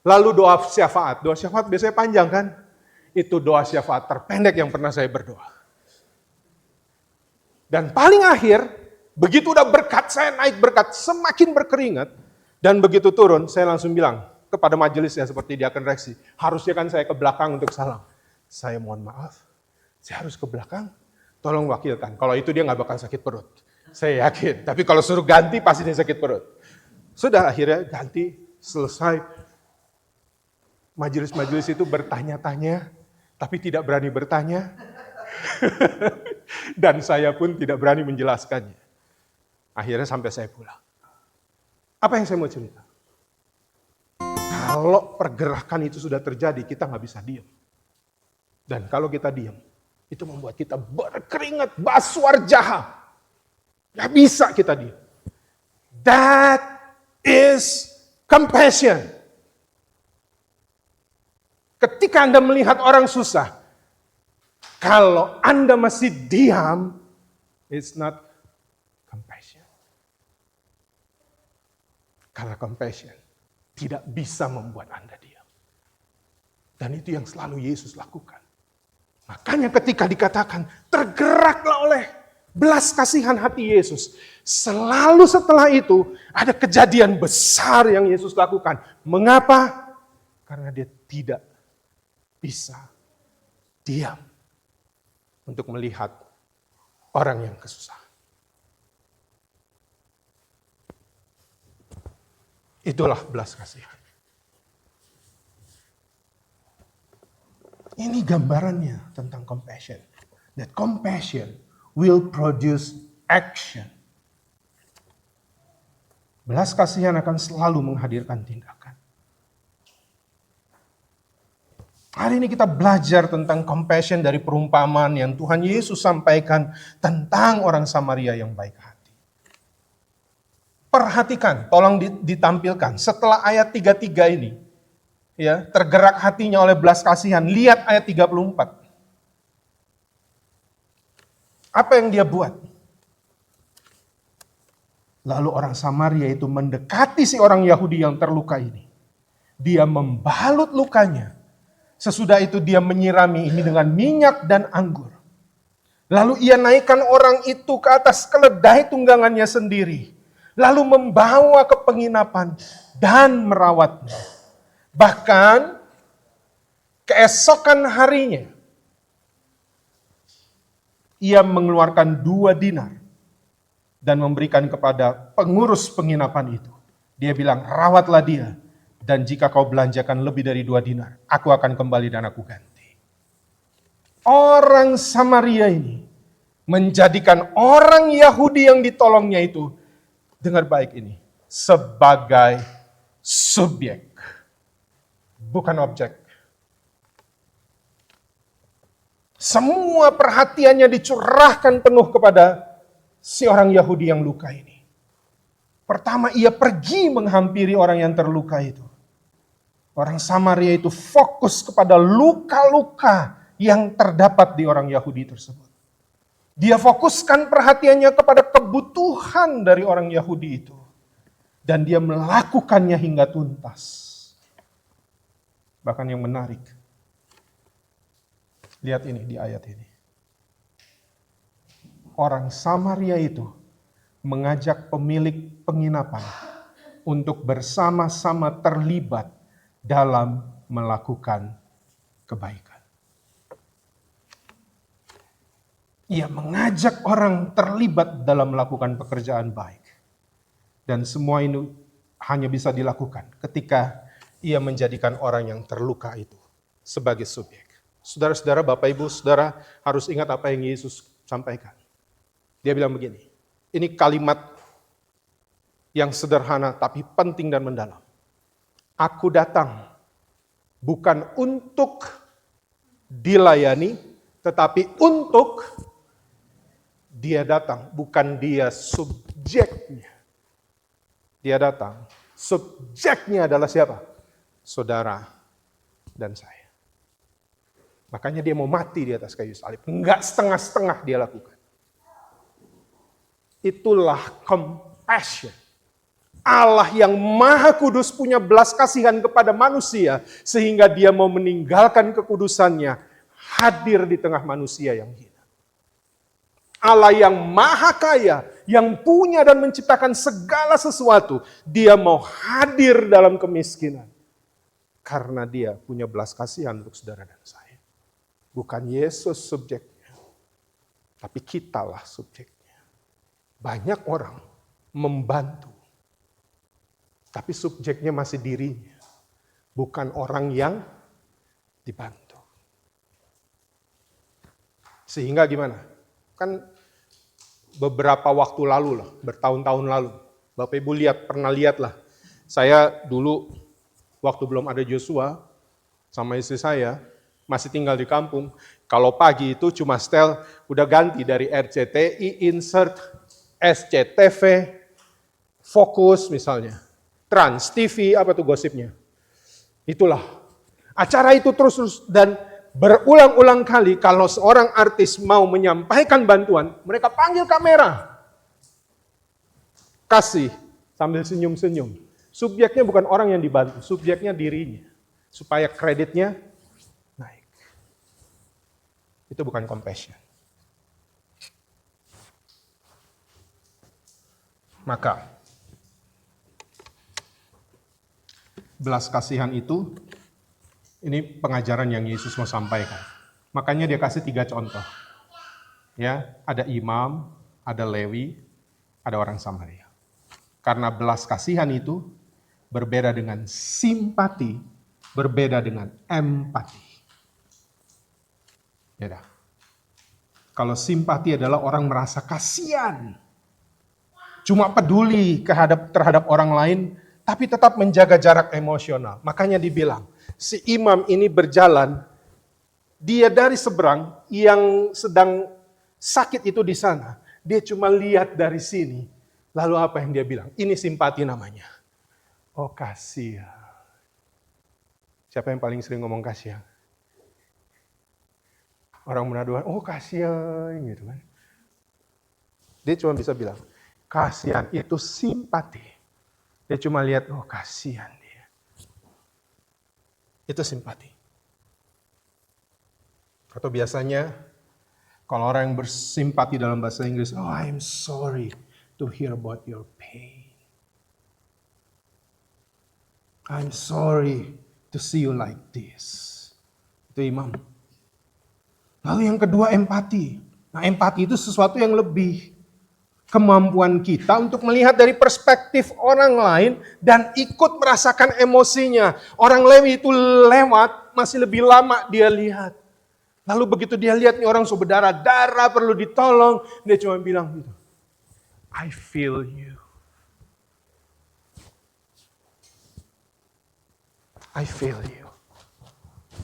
Speaker 4: Lalu doa syafaat. Doa syafaat biasanya panjang kan? Itu doa syafaat terpendek yang pernah saya berdoa. Dan paling akhir, begitu udah berkat, saya naik berkat, semakin berkeringat. Dan begitu turun, saya langsung bilang kepada majelis ya seperti diaken Reksi, harusnya kan saya ke belakang untuk salam. Saya mohon maaf, saya harus ke belakang, tolong wakilkan. Kalau itu dia nggak bakal sakit perut. Saya yakin, tapi kalau suruh ganti pasti dia sakit perut. Sudah akhirnya ganti, selesai. Majelis-majelis itu bertanya-tanya, tapi tidak berani bertanya. Dan saya pun tidak berani menjelaskannya. Akhirnya sampai saya pulang. Apa yang saya mau cerita? Kalau pergerakan itu sudah terjadi, kita nggak bisa diam. Dan kalau kita diam, itu membuat kita berkeringat, basuar jahat. Nggak bisa kita diam. That is compassion. Ketika Anda melihat orang susah, kalau Anda masih diam, it's not compassion. Karena compassion tidak bisa membuat Anda diam. Dan itu yang selalu Yesus lakukan. Makanya ketika dikatakan, tergeraklah oleh belas kasihan hati Yesus. Selalu setelah itu, ada kejadian besar yang Yesus lakukan. Mengapa? Karena dia tidak bisa diam untuk melihat orang yang kesusahan. Itulah belas kasihan. Ini gambarannya tentang compassion. That compassion will produce action. Belas kasihan akan selalu menghadirkan tindakan. Hari ini kita belajar tentang compassion dari perumpamaan yang Tuhan Yesus sampaikan tentang orang Samaria yang baik hati. Perhatikan, tolong ditampilkan. Setelah ayat 33 ini, ya, tergerak hatinya oleh belas kasihan. Lihat ayat 34. Apa yang dia buat? Lalu orang Samaria itu mendekati si orang Yahudi yang terluka ini. Dia membalut lukanya. Sesudah itu dia menyirami ini dengan minyak dan anggur. Lalu ia naikkan orang itu ke atas keledai tunggangannya sendiri. Lalu membawa ke penginapan dan merawatnya. Bahkan keesokan harinya, ia mengeluarkan 2 dinar dan memberikan kepada pengurus penginapan itu. Dia bilang, rawatlah dia, dan jika kau belanjakan lebih dari 2 dinar, aku akan kembali dan aku ganti. Orang Samaria ini menjadikan orang Yahudi yang ditolongnya itu, dengar baik ini, sebagai subjek, bukan objek. Semua perhatiannya dicurahkan penuh kepada si orang Yahudi yang luka ini. Pertama, ia pergi menghampiri orang yang terluka itu. Orang Samaria itu fokus kepada luka-luka yang terdapat di orang Yahudi tersebut. Dia fokuskan perhatiannya kepada kebutuhan dari orang Yahudi itu. Dan dia melakukannya hingga tuntas. Bahkan yang menarik. Lihat ini di ayat ini. Orang Samaria itu mengajak pemilik penginapan untuk bersama-sama terlibat dalam melakukan kebaikan. Ia mengajak orang terlibat dalam melakukan pekerjaan baik. Dan semua ini hanya bisa dilakukan ketika ia menjadikan orang yang terluka itu sebagai subjek. Saudara-saudara, Bapak Ibu, Saudara harus ingat apa yang Yesus sampaikan. Dia bilang begini, ini kalimat yang sederhana tapi penting dan mendalam. Aku datang bukan untuk dilayani, tetapi untuk dia datang, bukan dia subjeknya. Dia datang, subjeknya adalah siapa? Saudara dan saya. Makanya dia mau mati di atas kayu salib. Enggak setengah-setengah dia lakukan. Itulah compassion. Allah yang maha kudus punya belas kasihan kepada manusia, sehingga dia mau meninggalkan kekudusannya, hadir di tengah manusia yang hina. Allah yang maha kaya, yang punya dan menciptakan segala sesuatu, dia mau hadir dalam kemiskinan. Karena dia punya belas kasihan untuk saudara dan saya. Bukan Yesus subjeknya, tapi kitalah subjeknya. Banyak orang membantu, tapi subjeknya masih dirinya, bukan orang yang dibantu. Sehingga gimana? Kan beberapa waktu lalu lah, bertahun-tahun lalu, Bapak Ibu pernah lihat lah. Saya dulu waktu belum ada Joshua sama istri saya, masih tinggal di kampung. Kalau pagi itu cuma setel, udah ganti dari RCTI, insert, SCTV, Fokus misalnya. Trans TV, apa tuh gosipnya. Itulah. Acara itu terus dan berulang-ulang kali kalau seorang artis mau menyampaikan bantuan, mereka panggil kamera. Kasih sambil senyum-senyum. Subjeknya bukan orang yang dibantu, subjeknya dirinya. Supaya kreditnya naik. Itu bukan compassion. Maka belas kasihan itu, ini pengajaran yang Yesus mau sampaikan. Makanya dia kasih 3 contoh. Ya, ada imam, ada Lewi, ada orang Samaria. Karena belas kasihan itu berbeda dengan simpati, berbeda dengan empati. Ya dah. Kalau simpati adalah orang merasa kasihan, cuma peduli terhadap orang lain, tapi tetap menjaga jarak emosional. Makanya dibilang, si imam ini berjalan, dia dari seberang, yang sedang sakit itu di sana. Dia cuma lihat dari sini. Lalu apa yang dia bilang? Ini simpati namanya. Oh kasihan. Siapa yang paling sering ngomong kasihan? Orang Manado, oh kasihan gitu kan. Dia cuma bisa bilang, kasihan itu simpati. Dia cuma lihat, oh kasihan dia. Itu simpati. Atau biasanya, kalau orang yang bersimpati dalam bahasa Inggris, oh I'm sorry to hear about your pain. I'm sorry to see you like this. Itu imam. Lalu yang kedua empati. Nah empati itu sesuatu yang lebih. Kemampuan kita untuk melihat dari perspektif orang lain dan ikut merasakan emosinya. Orang Lewi itu lewat, masih lebih lama dia lihat. Lalu begitu dia lihat nih orang berdarah, darah perlu ditolong, dia cuma bilang gitu, I feel you. I feel you.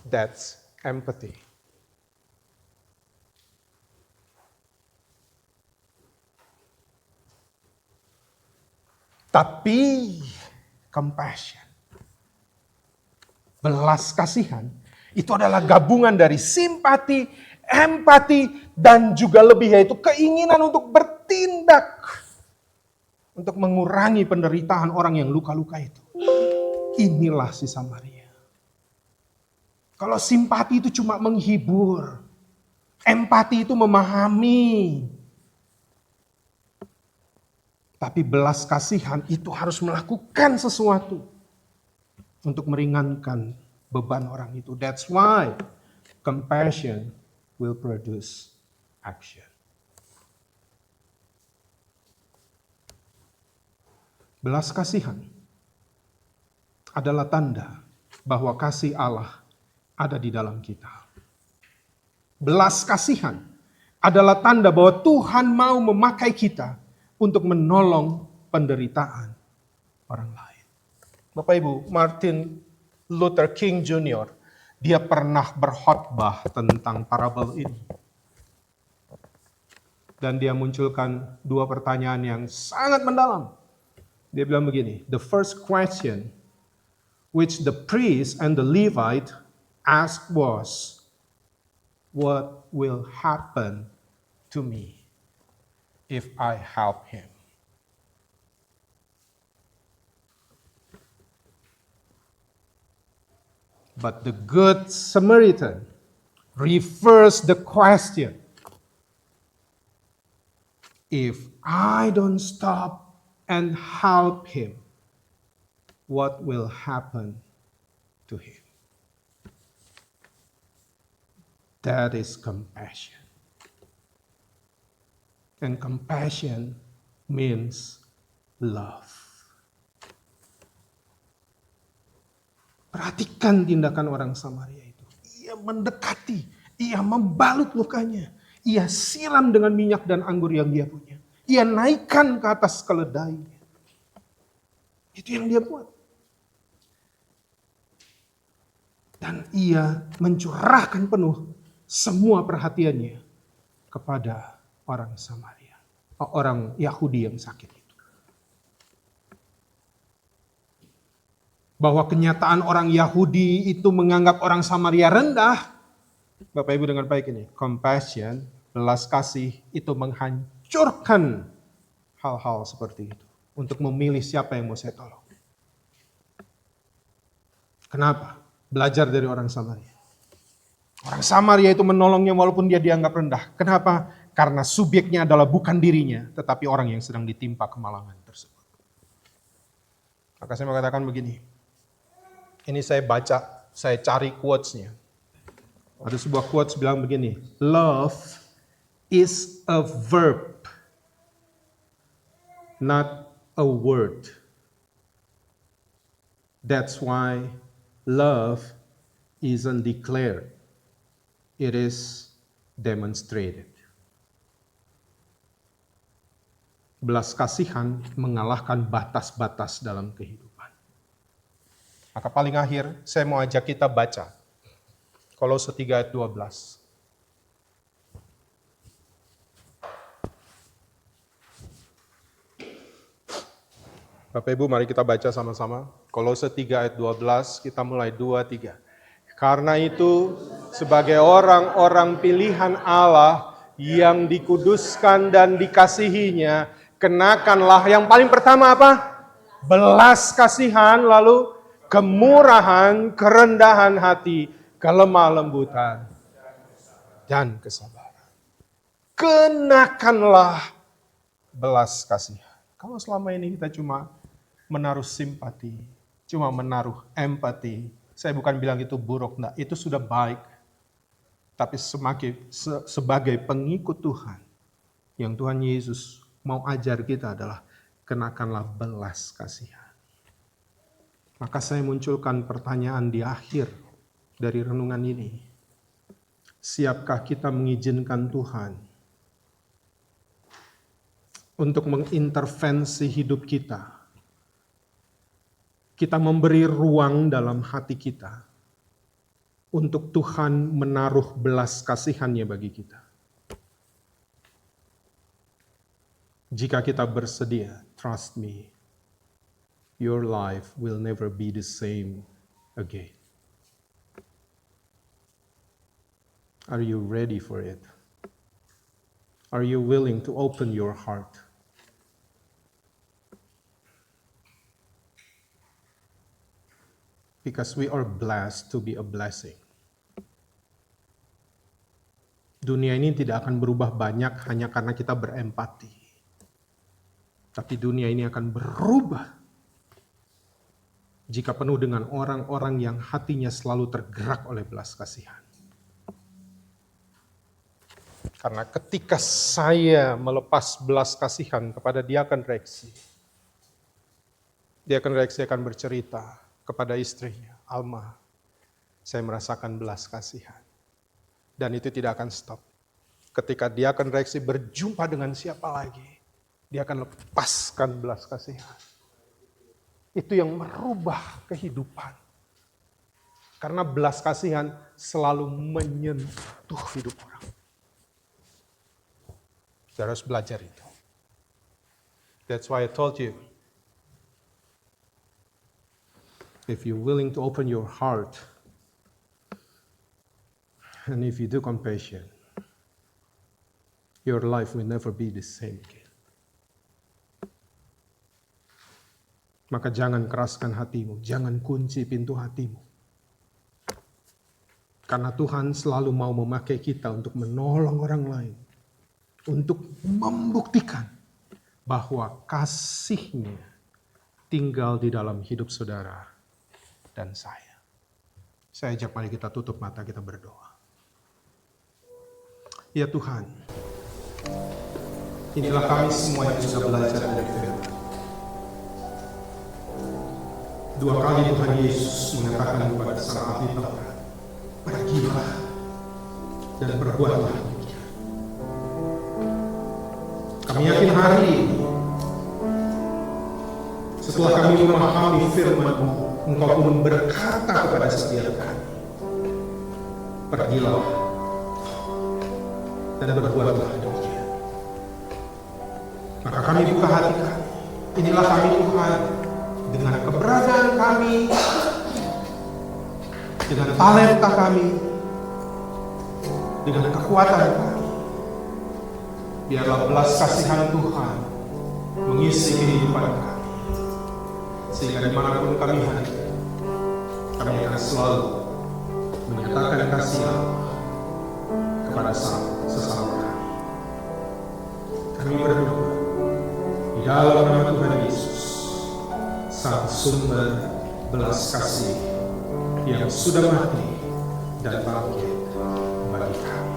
Speaker 4: That's empathy. Tapi compassion, belas kasihan, itu adalah gabungan dari simpati, empati, dan juga lebih, yaitu keinginan untuk bertindak. Untuk mengurangi penderitaan orang yang luka-luka itu. Inilah si Samaria. Kalau simpati itu cuma menghibur, empati itu memahami. Tapi belas kasihan itu harus melakukan sesuatu untuk meringankan beban orang itu. That's why compassion will produce action. Belas kasihan adalah tanda bahwa kasih Allah ada di dalam kita. Belas kasihan adalah tanda bahwa Tuhan mau memakai kita untuk menolong penderitaan orang lain. Bapak Ibu, Martin Luther King Jr., dia pernah berkhotbah tentang parabel ini. Dan dia munculkan dua pertanyaan yang sangat mendalam. Dia bilang begini, the first question which the priest and the Levite asked was, what will happen to me if I help him? But the Good Samaritan reversed the question. If I don't stop and help him, what will happen to him? That is compassion. And compassion means love. Perhatikan tindakan orang Samaria itu. Ia mendekati, ia membalut lukanya. Ia siram dengan minyak dan anggur yang dia punya. Ia naikkan ke atas keledainya. Itu yang dia buat. Dan ia mencurahkan penuh semua perhatiannya kepada orang Samaria. Orang Yahudi yang sakit. Bahwa kenyataan orang Yahudi itu menganggap orang Samaria rendah. Bapak Ibu dengar baik ini. Compassion, belas kasih itu menghancurkan hal-hal seperti itu. Untuk memilih siapa yang mau saya tolong. Kenapa? Belajar dari orang Samaria. Orang Samaria itu menolongnya walaupun dia dianggap rendah. Kenapa? Karena subjeknya adalah bukan dirinya, tetapi orang yang sedang ditimpa kemalangan tersebut. Maka saya mengatakan begini. Ini saya baca, saya cari quotes-nya. Ada sebuah quotes bilang begini, love is a verb, not a word. That's why love isn't declared, it is demonstrated. Belas kasihan mengalahkan batas-batas dalam kehidupan. Maka paling akhir saya mau ajak kita baca Kolose 3 ayat 12. Bapak Ibu mari kita baca sama-sama. Kolose 3 ayat 12, kita mulai 2-3. Karena itu sebagai orang-orang pilihan Allah yang dikuduskan dan dikasihinya, kenakanlah yang paling pertama apa? Belas kasihan, lalu kemurahan, kerendahan hati, kelemah lembutan, dan kesabaran. Kenakanlah belas kasihan. Kalau selama ini kita cuma menaruh simpati, cuma menaruh empati, saya bukan bilang itu buruk, enggak, itu sudah baik. Tapi sebagai pengikut Tuhan, yang Tuhan Yesus mau ajar kita adalah kenakanlah belas kasihan. Maka saya munculkan pertanyaan di akhir dari renungan ini. Siapkah kita mengizinkan Tuhan untuk mengintervensi hidup kita? Kita memberi ruang dalam hati kita untuk Tuhan menaruh belas kasihannya bagi kita. Jika kita bersedia, trust me, your life will never be the same again. Are you ready for it? Are you willing to open your heart? Because we are blessed to be a blessing. Dunia ini tidak akan berubah banyak hanya karena kita berempati. Tapi dunia ini akan berubah jika penuh dengan orang-orang yang hatinya selalu tergerak oleh belas kasihan. Karena ketika saya melepas belas kasihan kepada dia akan reaksi. Dia akan reaksi, akan bercerita kepada istrinya, Alma, saya merasakan belas kasihan. Dan itu tidak akan stop. Ketika dia akan reaksi berjumpa dengan siapa lagi, dia akan lepaskan belas kasihan. Itu yang merubah kehidupan. Karena belas kasihan selalu menyentuh hidup orang. Kita harus belajar itu. That's why I told you, if you're willing to open your heart, and if you do compassion, your life will never be the same again. Maka jangan keraskan hatimu, jangan kunci pintu hatimu. Karena Tuhan selalu mau memakai kita untuk menolong orang lain. Untuk membuktikan bahwa kasih-Nya tinggal di dalam hidup saudara dan saya. Saya ajak mari kita tutup mata, kita berdoa. Ya Tuhan, inilah kami semua yang sudah belajar dari firman. 2 kali Tuhan Yesus mengatakan kepada sang ahli Taurat, pergilah dan berbuatlah demikian. Kami yakin hari ini, setelah kami memahami firman-Mu, Engkau pun berkata kepada setiap kami, pergilah dan berbuatlah demikian. Maka kami buka hati kami. Inilah kami Tuhan, dengan keberadaan kami, dengan talenta kami, dengan kekuatan kami. Biarlah belas kasihan Tuhan mengisi kehidupan kami. Sehingga dimanapun kami hadir, kami akan selalu menyatakan kasih Allah kepada sesama kami. Kami berdoa di dalam nama Tuhan Yesus, Sang Sumber belas kasih yang sudah mati dan bangkit bagi kami.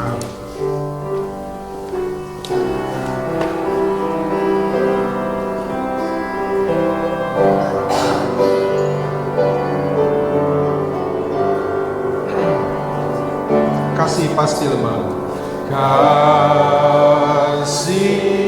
Speaker 4: Amin. Kasih pasti lemah. Kasih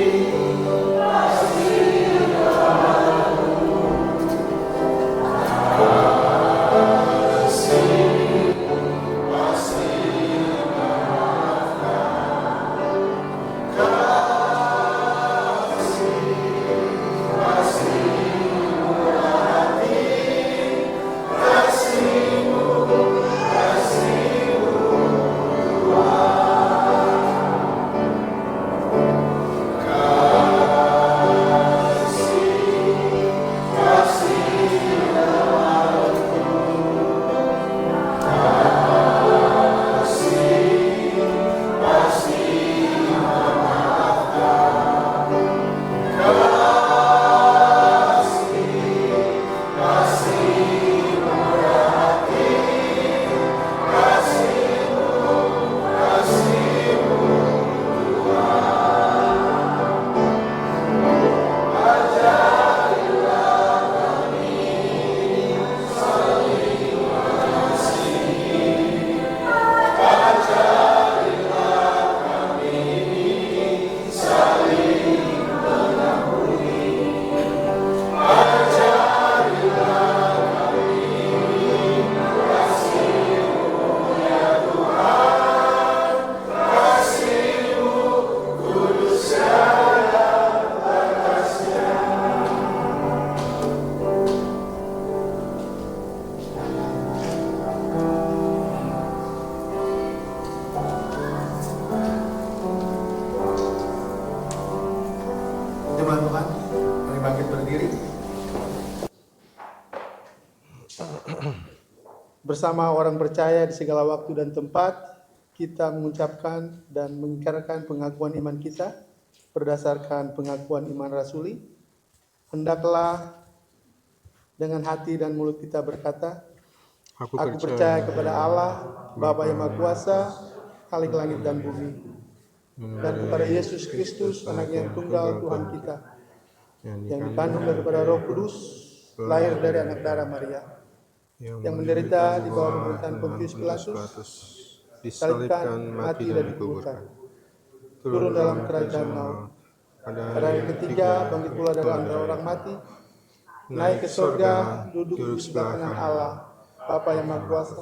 Speaker 4: bersama orang percaya di segala waktu dan tempat, kita mengucapkan dan mengingkarkan pengakuan iman kita berdasarkan pengakuan iman rasuli. Hendaklah dengan hati dan mulut kita berkata, Aku percaya kepada Allah, Bapa yang Maha Kuasa, Khalik langit dan bumi, dan kepada Yesus Kristus, Anak yang tunggal Tuhan kita, yang dikandung daripada Roh Kudus, lahir dari anak darah Maria, yang menderita di bawah pemerintahan Pontius Pilatus, disalibkan, mati dan dikuburkan.
Speaker 3: Turun dalam kerajaan maut. Pada hari ketiga bangkit pula dari antara orang mati, naik ke surga, duduk di sebelah kanan Allah, Bapa yang Maha Kuasa.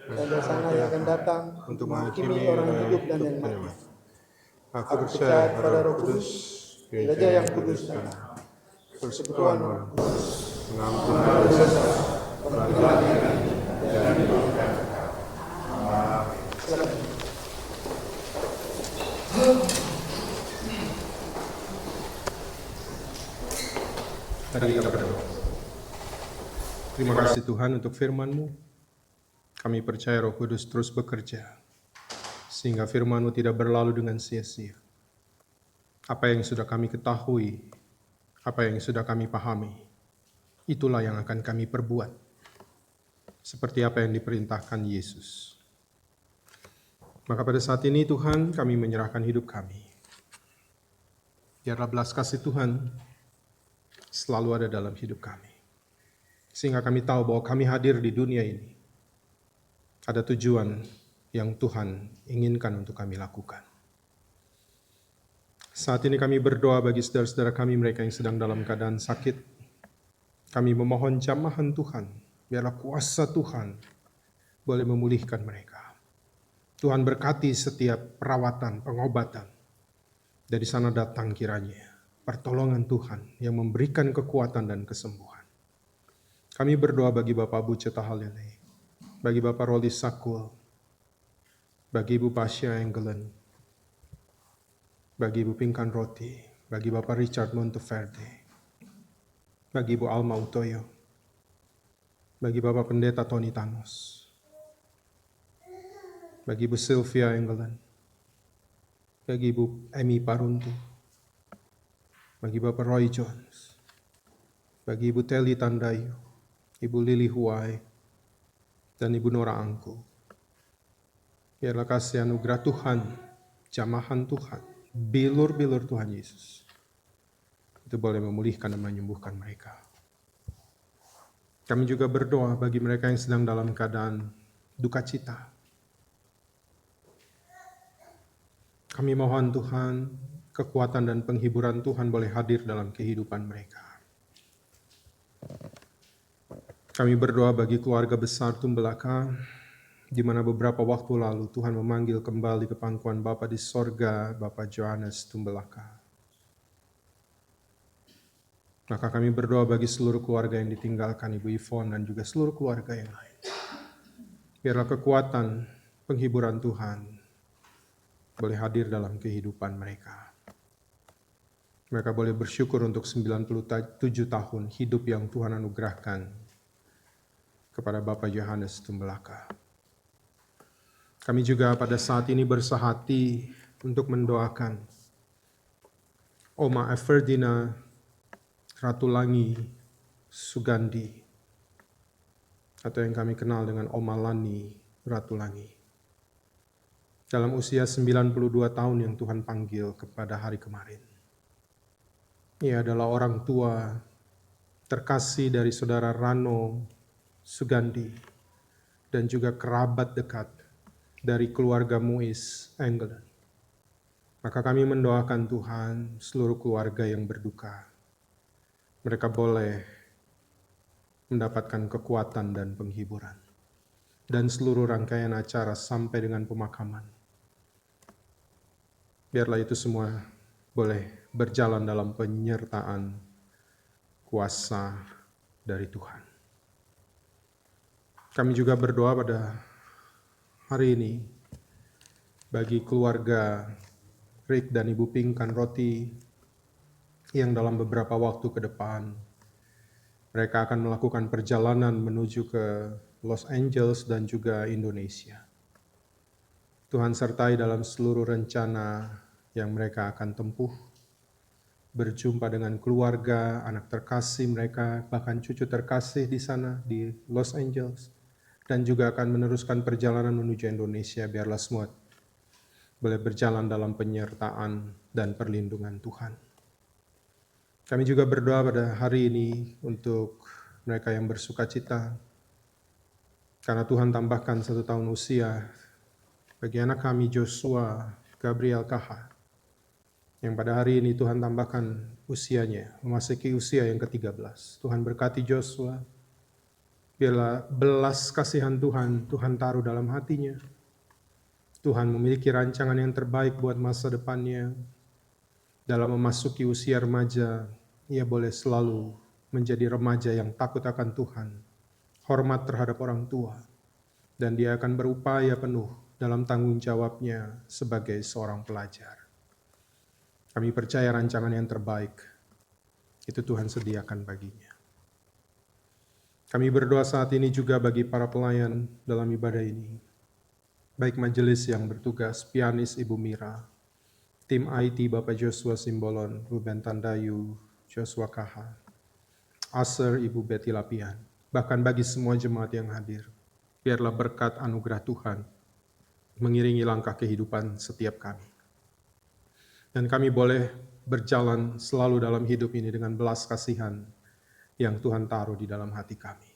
Speaker 3: Dan dari sana ia akan datang untuk menghakimi orang yang hidup dan yang mati.
Speaker 4: Aku percaya pada Roh Kudus,
Speaker 3: Gereja yang kudus dan persekutuan orang kudus,
Speaker 4: pengampunan dosa, pengadilan dan Mari kita berdoa. Terima kasih Tuhan untuk firman-Mu. Kami percaya Roh Kudus terus bekerja, sehingga firman-Mu tidak berlalu dengan sia-sia. Apa yang sudah kami ketahui, apa yang sudah kami pahami, itulah yang akan kami perbuat. Seperti apa yang diperintahkan Yesus. Maka pada saat ini Tuhan, kami menyerahkan hidup kami. Biarlah belas kasih Tuhan selalu ada dalam hidup kami. Sehingga kami tahu bahwa kami hadir di dunia ini ada tujuan yang Tuhan inginkan untuk kami lakukan. Saat ini kami berdoa bagi saudara-saudara kami mereka yang sedang dalam keadaan sakit. Kami memohon jamahan Tuhan, biarlah kuasa Tuhan boleh memulihkan mereka. Tuhan berkati setiap perawatan, pengobatan. Dari sana datang kiranya pertolongan Tuhan yang memberikan kekuatan dan kesembuhan. Kami berdoa bagi Bapak Bu Ceta Halele, bagi Bapak Roli Sakul, bagi Ibu Pasha Engelen, bagi Ibu Pinkan Roti, bagi Bapak Richard Monteverde, bagi Ibu Alma Utoyo, bagi Bapak Pendeta Tony Thanos, bagi Ibu Sylvia Engelen, bagi Ibu Emi Paruntu, bagi Bapak Roy Jones, bagi Ibu Telly Tandayu, Ibu Lili Huai, dan Ibu Nora Angku. Biarlah kasih anugerah Tuhan, jamahan Tuhan, bilur-bilur Tuhan Yesus, itu boleh memulihkan dan menyembuhkan mereka. Kami juga berdoa bagi mereka yang sedang dalam keadaan duka cita. Kami mohon Tuhan, kekuatan dan penghiburan Tuhan boleh hadir dalam kehidupan mereka. Kami berdoa bagi keluarga besar Tumbelaka, di mana beberapa waktu lalu Tuhan memanggil kembali ke pangkuan Bapa di sorga, Bapak Johannes Tumbelaka. Maka kami berdoa bagi seluruh keluarga yang ditinggalkan Ibu Yvonne dan juga seluruh keluarga yang lain. Biarlah kekuatan, penghiburan Tuhan boleh hadir dalam kehidupan mereka. Mereka boleh bersyukur untuk 97 tahun hidup yang Tuhan anugerahkan kepada Bapak Johannes Tumbelaka. Kami juga pada saat ini bersahati untuk mendoakan Oma Everdina Ratulangi Sugandi, atau yang kami kenal dengan Oma Lani Ratulangi. Dalam usia 92 tahun yang Tuhan panggil kepada hari kemarin. Ia adalah orang tua terkasih dari saudara Rano Sugandi dan juga kerabat dekat dari keluarga Muiz Engelen. Maka kami mendoakan Tuhan seluruh keluarga yang berduka. Mereka boleh mendapatkan kekuatan dan penghiburan. Dan seluruh rangkaian acara sampai dengan pemakaman. Biarlah itu semua boleh berjalan dalam penyertaan kuasa dari Tuhan. Kami juga berdoa pada hari ini bagi keluarga Rick dan Ibu Pinkan Roti yang dalam beberapa waktu ke depan mereka akan melakukan perjalanan menuju ke Los Angeles dan juga Indonesia. Tuhan sertai dalam seluruh rencana yang mereka akan tempuh, berjumpa dengan keluarga, anak terkasih mereka, bahkan cucu terkasih di sana di Los Angeles, dan juga akan meneruskan perjalanan menuju Indonesia. Biarlah semua boleh berjalan dalam penyertaan dan perlindungan Tuhan. Kami juga berdoa pada hari ini untuk mereka yang bersuka cita, karena Tuhan tambahkan 1 tahun usia bagi anak kami Joshua Gabriel Kaha, yang pada hari ini Tuhan tambahkan usianya, memasuki usia yang ke-13. Tuhan berkati Joshua, biarlah belas kasihan Tuhan taruh dalam hatinya. Tuhan memiliki rancangan yang terbaik buat masa depannya. Dalam memasuki usia remaja, ia boleh selalu menjadi remaja yang takut akan Tuhan, hormat terhadap orang tua, dan dia akan berupaya penuh dalam tanggung jawabnya sebagai seorang pelajar. Kami percaya rancangan yang terbaik itu Tuhan sediakan baginya. Kami berdoa saat ini juga bagi para pelayan dalam ibadah ini, baik majelis yang bertugas, pianis Ibu Mira, tim IT Bapak Joshua Simbolon, Ruben Tandayu, Joshua Kaha, Aser Ibu Betty Lapian, bahkan bagi semua jemaat yang hadir. Biarlah berkat anugerah Tuhan mengiringi langkah kehidupan setiap kami. Dan kami boleh berjalan selalu dalam hidup ini dengan belas kasihan yang Tuhan taruh di dalam hati kami.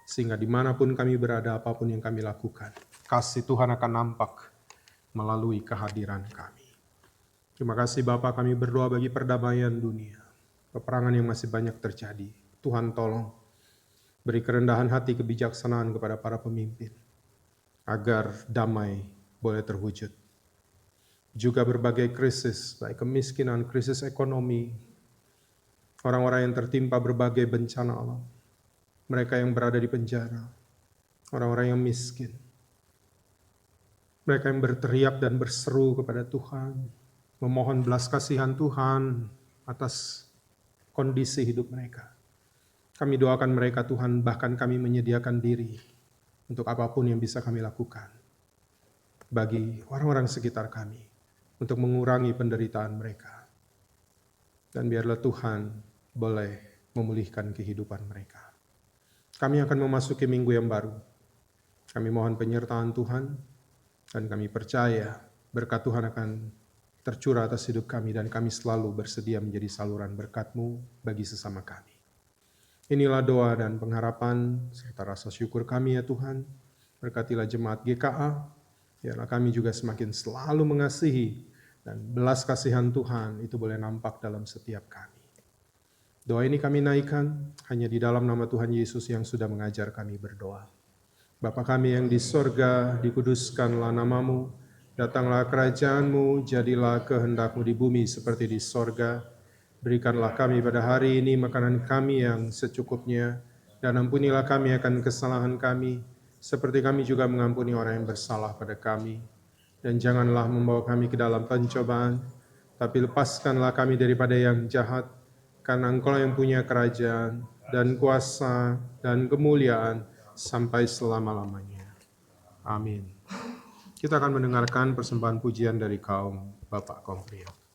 Speaker 4: Sehingga dimanapun kami berada, apapun yang kami lakukan, kasih Tuhan akan nampak melalui kehadiran kami. Terima kasih Bapa, kami berdoa bagi perdamaian dunia. Peperangan yang masih banyak terjadi. Tuhan tolong beri kerendahan hati, kebijaksanaan kepada para pemimpin, agar damai boleh terwujud. Juga berbagai krisis, baik kemiskinan, krisis ekonomi, orang-orang yang tertimpa berbagai bencana alam, mereka yang berada di penjara, orang-orang yang miskin, mereka yang berteriak dan berseru kepada Tuhan, memohon belas kasihan Tuhan atas kondisi hidup mereka. Kami doakan mereka Tuhan, bahkan kami menyediakan diri untuk apapun yang bisa kami lakukan bagi orang-orang sekitar kami untuk mengurangi penderitaan mereka. Dan biarlah Tuhan boleh memulihkan kehidupan mereka. Kami akan memasuki minggu yang baru. Kami mohon penyertaan Tuhan dan kami percaya berkat Tuhan akan tercurah atas hidup kami dan kami selalu bersedia menjadi saluran berkat-Mu bagi sesama kami. Inilah doa dan pengharapan serta rasa syukur kami ya Tuhan. Berkatilah jemaat GKA, biarlah kami juga semakin selalu mengasihi dan belas kasihan Tuhan itu boleh nampak dalam setiap kami. Doa ini kami naikkan hanya di dalam nama Tuhan Yesus yang sudah mengajar kami berdoa. Bapa kami yang di sorga, dikuduskanlah nama-Mu. Datanglah kerajaan-Mu, jadilah kehendak-Mu di bumi seperti di sorga. Berikanlah kami pada hari ini makanan kami yang secukupnya, dan ampunilah kami akan kesalahan kami, seperti kami juga mengampuni orang yang bersalah pada kami. Dan janganlah membawa kami ke dalam pencobaan, tapi lepaskanlah kami daripada yang jahat, karena Engkau yang punya kerajaan, dan kuasa, dan kemuliaan, sampai selama-lamanya. Amin. Kita akan mendengarkan persembahan pujian dari kaum Bapak Kompriyo.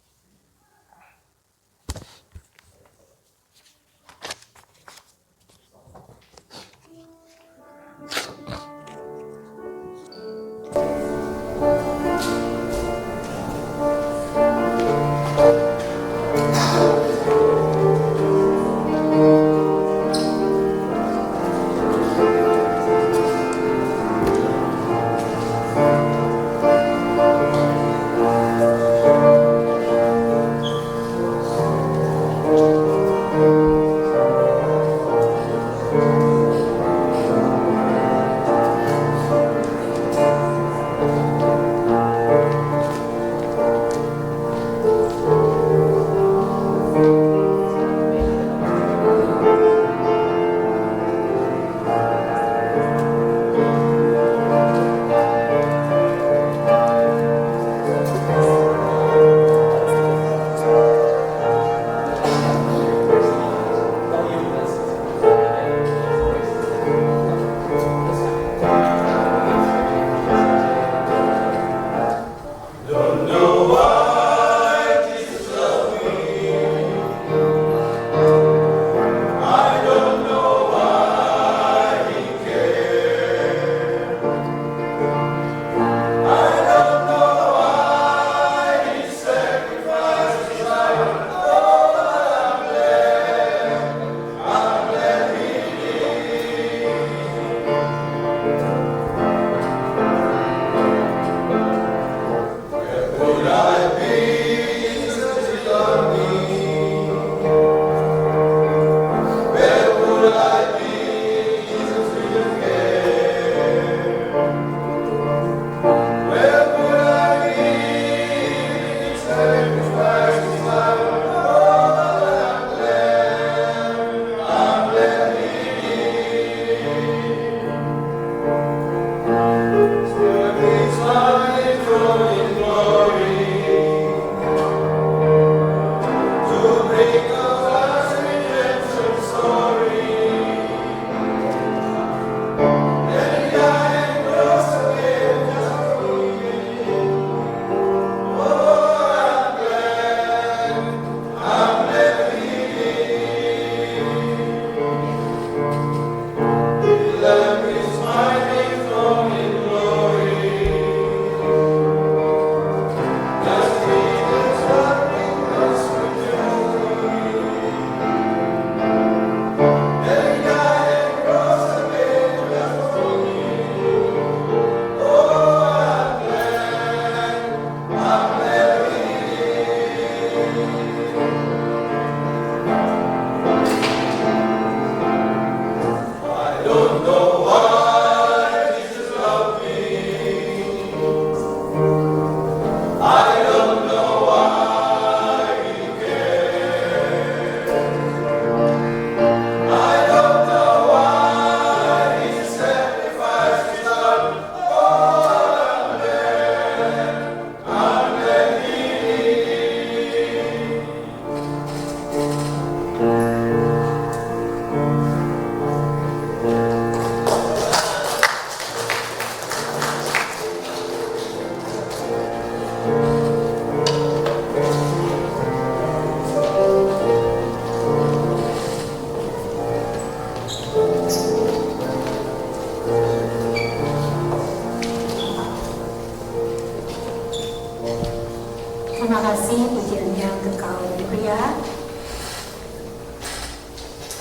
Speaker 5: Terima kasih pujian yang Engkau beri.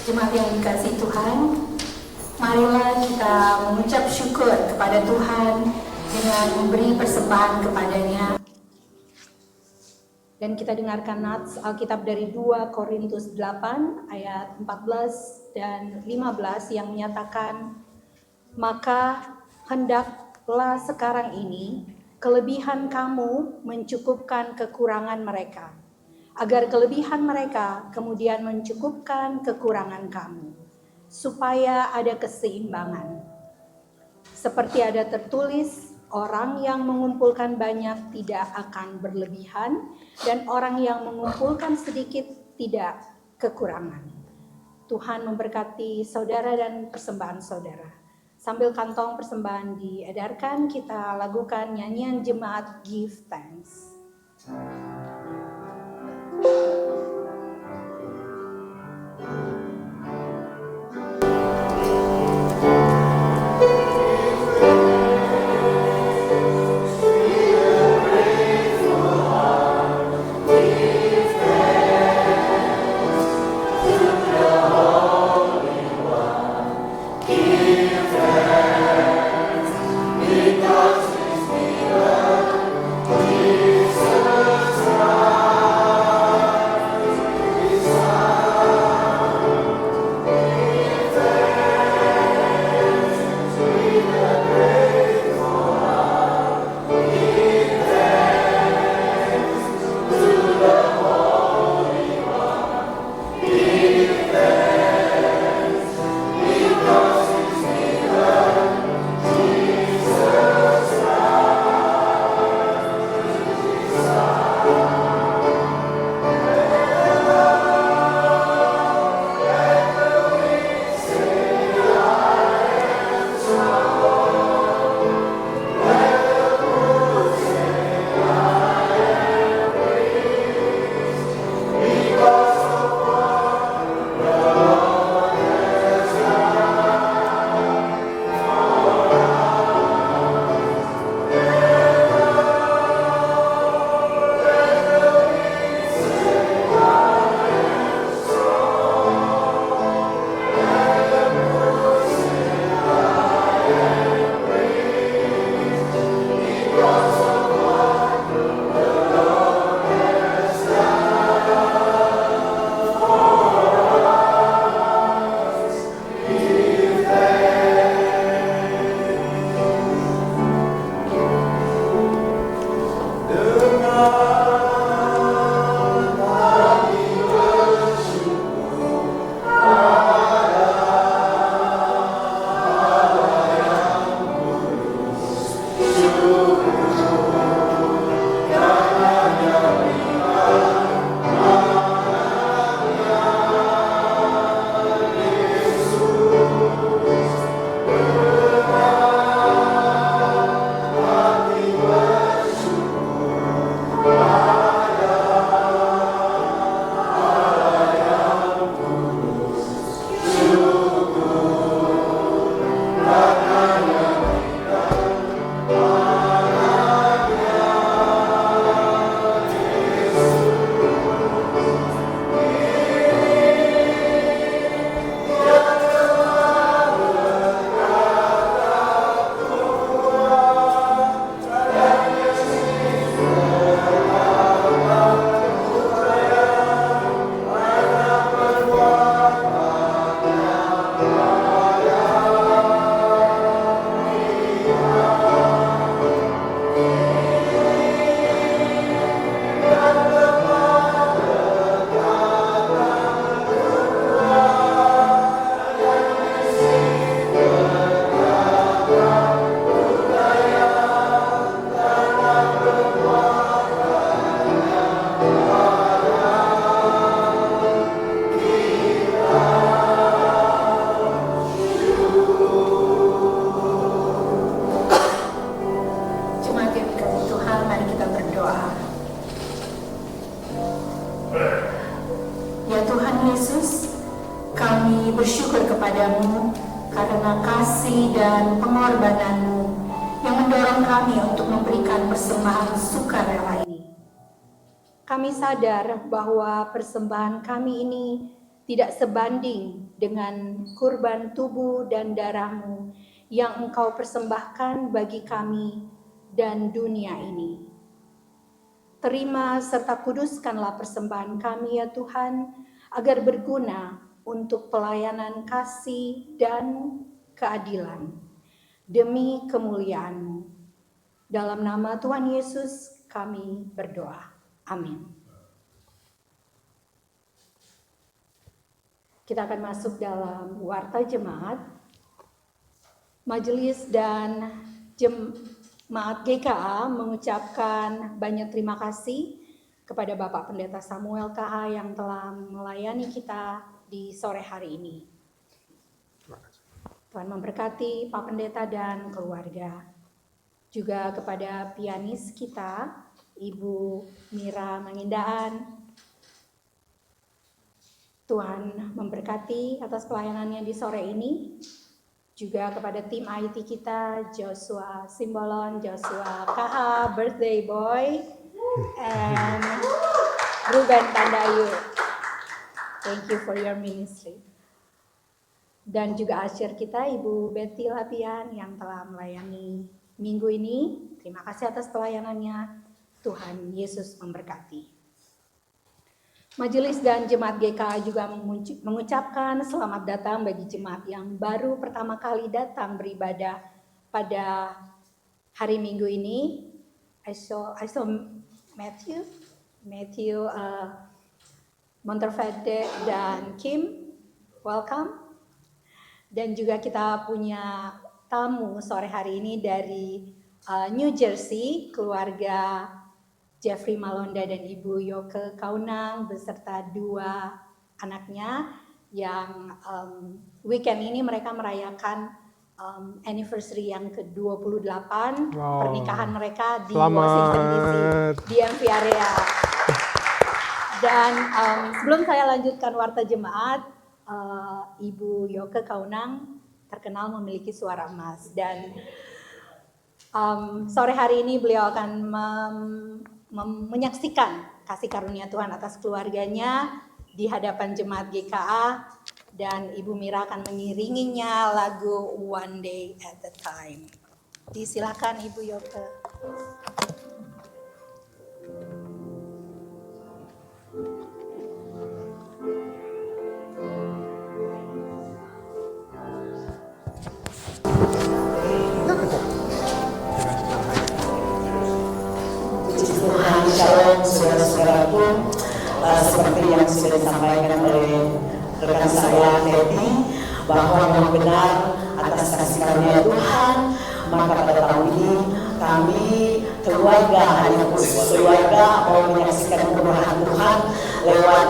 Speaker 5: Jemaat yang dikasihi Tuhan, marilah kita mengucap syukur kepada Tuhan dengan memberi persembahan kepadanya. Dan kita dengarkan nats Alkitab dari 2 Korintus 8 ayat 14 dan 15 yang menyatakan, maka hendaklah sekarang ini kelebihan kamu mencukupkan kekurangan mereka, agar kelebihan mereka kemudian mencukupkan kekurangan kamu, supaya ada keseimbangan. Seperti ada tertulis, orang yang mengumpulkan banyak tidak akan berlebihan, dan orang yang mengumpulkan sedikit tidak kekurangan. Tuhan memberkati saudara dan persembahan saudara. Sambil kantong persembahan diedarkan, kita lakukan nyanyian jemaat Give Thanks. bersyukur kepadamu karena kasih dan pengorbananmu yang mendorong kami untuk memberikan persembahan sukarela ini. Kami sadar bahwa persembahan kami ini tidak sebanding dengan kurban tubuh dan darah-Mu yang Engkau persembahkan bagi kami dan dunia ini. Terima serta kuduskanlah persembahan kami ya Tuhan, agar berguna untuk pelayanan kasih dan keadilan, demi kemuliaan-Mu. Dalam nama Tuhan Yesus kami berdoa. Amin. Kita akan masuk dalam warta jemaat. Majelis dan jemaat GKA mengucapkan banyak terima kasih kepada Bapak Pendeta Samuel KH yang telah melayani kita di sore hari ini. Tuhan memberkati Pak Pendeta dan keluarga. Juga kepada pianis kita, Ibu Mira Mangindaan. Tuhan memberkati atas pelayanannya di sore ini. Juga kepada tim IT kita, Joshua Simbolon, Joshua KH, birthday boy, and Ruben Tandayu. Thank you for your ministry. Dan juga asyir kita, Ibu Betty Lapian yang telah melayani minggu ini. Terima kasih atas pelayanannya. Tuhan Yesus memberkati. Majelis dan jemaat GKA juga mengucapkan selamat datang bagi jemaat yang baru pertama kali datang beribadah pada hari Minggu ini. I saw Matthew, Monterverde dan Kim, welcome. Dan juga kita punya tamu sore hari ini dari New Jersey, keluarga Jeffrey Malonda dan Ibu Yoke Kaunang beserta 2 anaknya yang weekend ini mereka merayakan anniversary yang ke-28 pernikahan mereka di Washington DC, di MV area. Dan sebelum saya lanjutkan warta jemaat, Ibu Yoke Kaunang terkenal memiliki suara emas dan sore hari ini beliau akan menyaksikan kasih karunia Tuhan atas keluarganya di hadapan jemaat GKA, dan Ibu Mira akan mengiringinya lagu One Day at a Time. Disilakan Ibu Yoke.
Speaker 6: Shalom saudara-saudaraku, seperti yang sudah disampaikan oleh rekan saya Teddy, bahwa memang benar atas kasih karunia Tuhan, maka pada tahun ini kami keluarga, hanya keluarga mau menyaksikan kemurahan Tuhan lewat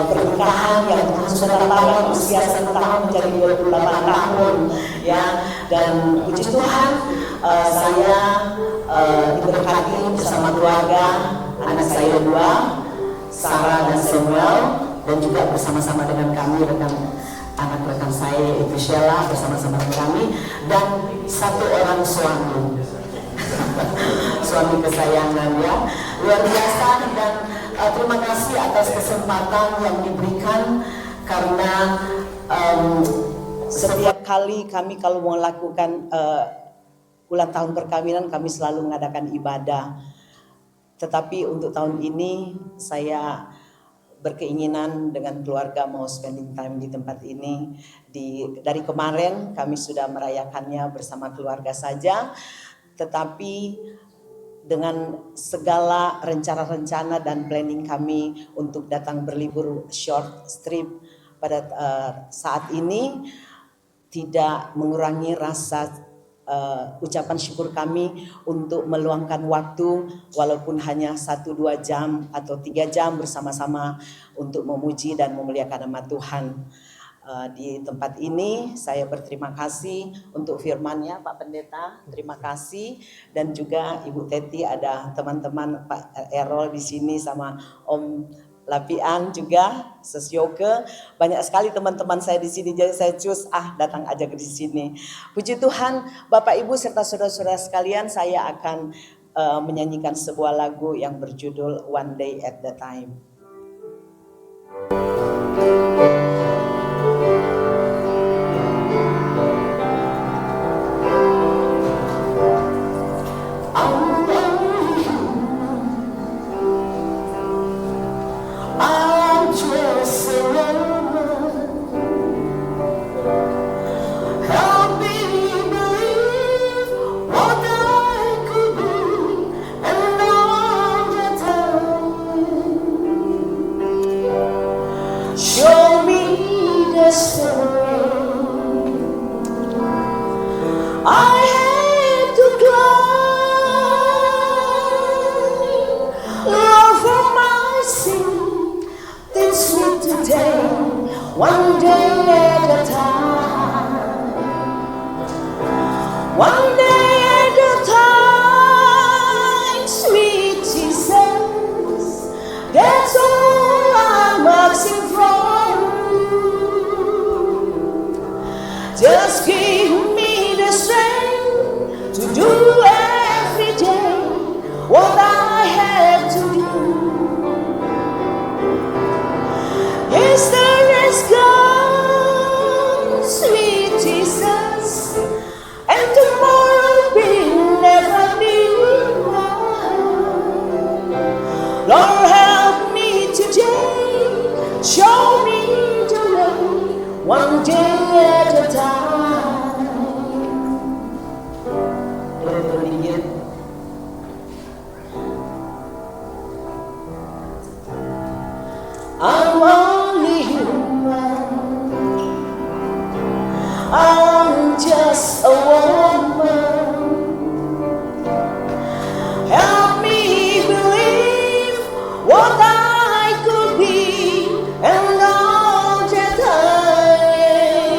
Speaker 6: pernikahan yang Tuhan sudah tambahkan usia 1 tahun menjadi 28 tahun, ya. Dan puji Tuhan, saya diberkati bersama keluarga, anak saya 2, Sarah dan Samuel, dan juga bersama-sama dengan kami rekan anak rekan saya yaitu Sheila, bersama-sama dengan kami, dan 1 orang suami suami kesayangan, ya, luar biasa. Dan terima kasih atas kesempatan yang diberikan, karena setiap kali kami kalau melakukan ulang tahun perkawinan, kami selalu mengadakan ibadah. Tetapi untuk tahun ini saya berkeinginan dengan keluarga mau spending time di tempat ini. Dari kemarin kami sudah merayakannya bersama keluarga saja, tetapi dengan segala rencana-rencana dan planning kami untuk datang berlibur short trip pada saat ini tidak mengurangi rasa ucapan syukur kami untuk meluangkan waktu walaupun hanya 1-2 jam atau 3 jam bersama-sama untuk memuji dan memuliakan nama Tuhan. Di tempat ini saya berterima kasih untuk firman-Nya Pak Pendeta, terima kasih, dan juga Ibu Teti, ada teman-teman Pak Errol di sini sama Om Lapian juga, Sus Yoke, banyak sekali teman-teman saya di sini, jadi saya datang aja ke di sini. Puji Tuhan, Bapak Ibu serta saudara-saudara sekalian, saya akan menyanyikan sebuah lagu yang berjudul One Day at the Time.
Speaker 5: I'm just a woman. Help me believe what I could be, and all the time. Show me the story I had to climb. Love for my sin, teach me today, one day at a time. One day at a time, sweet Jesus, that's all I'm asking from you. Just give me the strength to do every day what I have to do. Yes, there is God, sweet Jesus, and tomorrow will never be mine. Lord, help me today, show me the way, one day at a time. I'm only human. I'm just a woman. Help me believe what I could be, and all the time.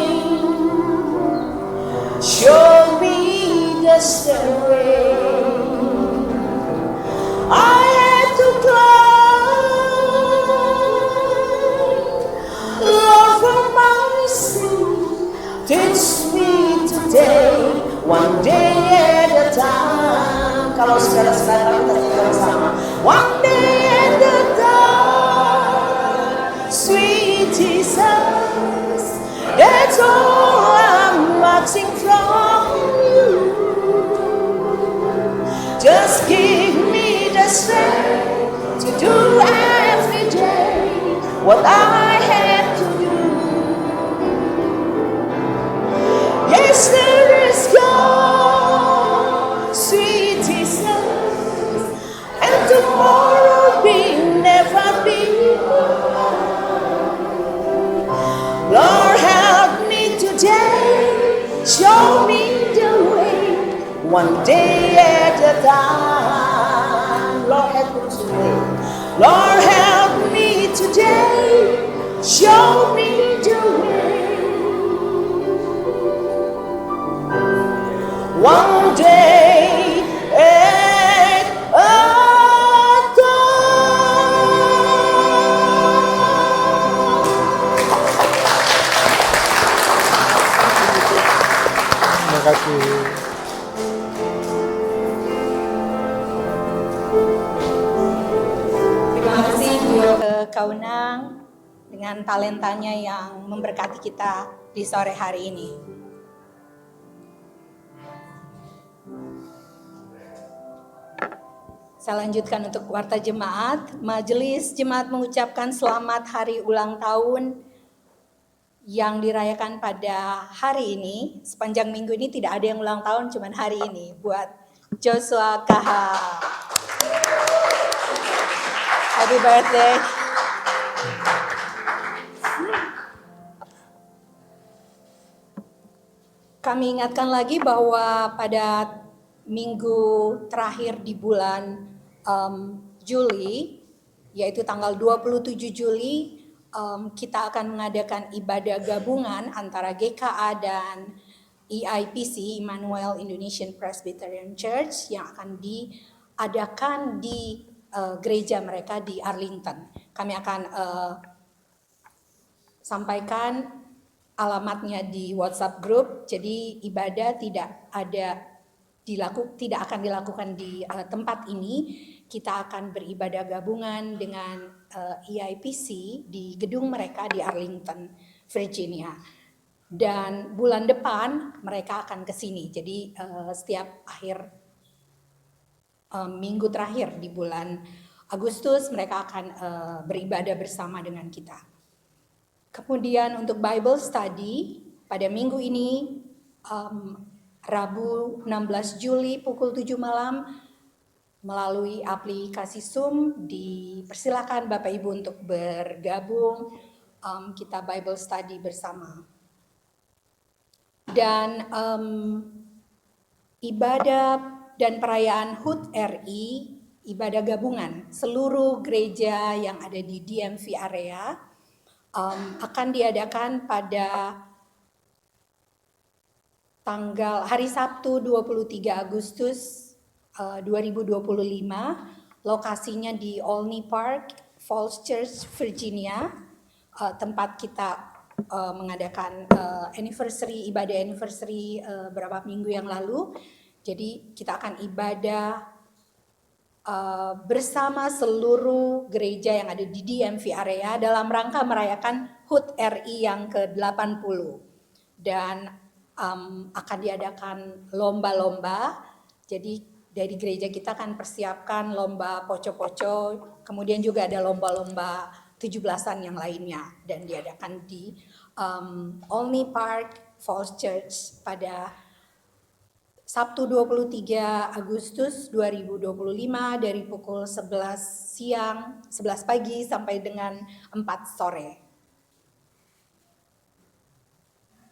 Speaker 5: Show me the story I had to climb. Love for my sin, teach me today, one day at a time. Kalau saudara-saudara kita bersama, one day at a time, sweet Jesus, that's all I'm asking from you. Just give me the strength to do every day what I have to do. Yes, there is God, sweet Jesus, and tomorrow will never be mine. Lord, help me today, show me the way, one day at a time. Lord, help me today. Lord, help me today, show me the way, one day at a
Speaker 3: Terima kasih.
Speaker 7: Terima kasih Duo Kaunang dengan talentanya yang memberkati kita di sore hari ini. Saya lanjutkan untuk warta jemaat. Majelis Jemaat mengucapkan selamat hari ulang tahun yang dirayakan pada hari ini. Sepanjang minggu ini tidak ada yang ulang tahun, cuman hari ini buat Joshua KH. Happy birthday. Kami ingatkan lagi bahwa pada minggu terakhir di bulan Juli, yaitu tanggal 27 Juli, kita akan mengadakan ibadah gabungan antara GKA dan EIPC, Emmanuel Indonesian Presbyterian Church, yang akan diadakan di gereja mereka di Arlington. Kami akan sampaikan alamatnya di WhatsApp group, jadi ibadah tidak ada tidak akan dilakukan di tempat ini. Kita akan beribadah gabungan dengan EIPC di gedung mereka di Arlington, Virginia. Dan bulan depan mereka akan ke sini. Jadi setiap akhir minggu terakhir di bulan Agustus mereka akan beribadah bersama dengan kita. Kemudian untuk Bible study pada minggu ini Rabu 16 Juli pukul 7 malam melalui aplikasi Zoom, dipersilakan Bapak Ibu untuk bergabung, kita Bible study bersama. Dan ibadah dan perayaan HUT RI, ibadah gabungan seluruh gereja yang ada di DMV area akan diadakan pada hari Sabtu 23 Agustus 2025, lokasinya di Olney Park, Falls Church, Virginia, tempat kita mengadakan ibadah anniversary beberapa minggu yang lalu. Jadi kita akan ibadah bersama seluruh gereja yang ada di DMV area dalam rangka merayakan HUT RI yang ke-80. Dan akan diadakan lomba-lomba, jadi dari gereja kita akan persiapkan lomba poco-poco, kemudian juga ada lomba-lomba 17-an yang lainnya, dan diadakan di Olney Park, Falls Church pada Sabtu 23 Agustus 2025 dari pukul 11 pagi sampai dengan 4 sore.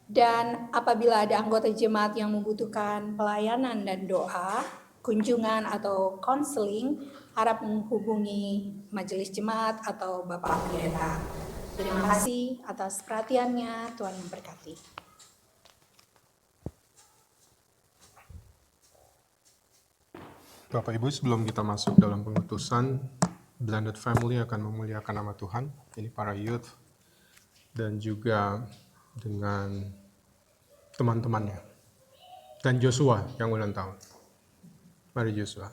Speaker 7: Dan apabila ada anggota jemaat yang membutuhkan pelayanan dan doa, kunjungan atau konseling, harap menghubungi majelis jemaat atau Bapak Pendeta. Terima kasih atas perhatiannya, Tuhan memberkati.
Speaker 4: Bapak Ibu, sebelum kita masuk dalam pengutusan, Blended Family akan memuliakan nama Tuhan. Ini para youth dan juga dengan teman-temannya. Dan Joshua yang ulang tahun. Mari Joshua.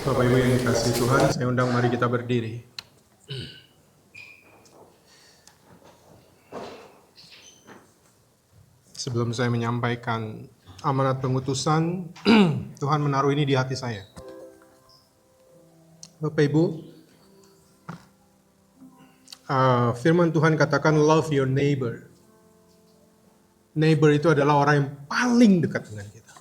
Speaker 4: Bapak Ibu yang dikasihi Tuhan, saya undang mari kita berdiri. Sebelum saya menyampaikan amanat pengutusan, Tuhan menaruh ini di hati saya. Bapak Ibu, firman Tuhan katakan love your neighbor. Neighbor itu adalah orang yang paling dekat dengan kita.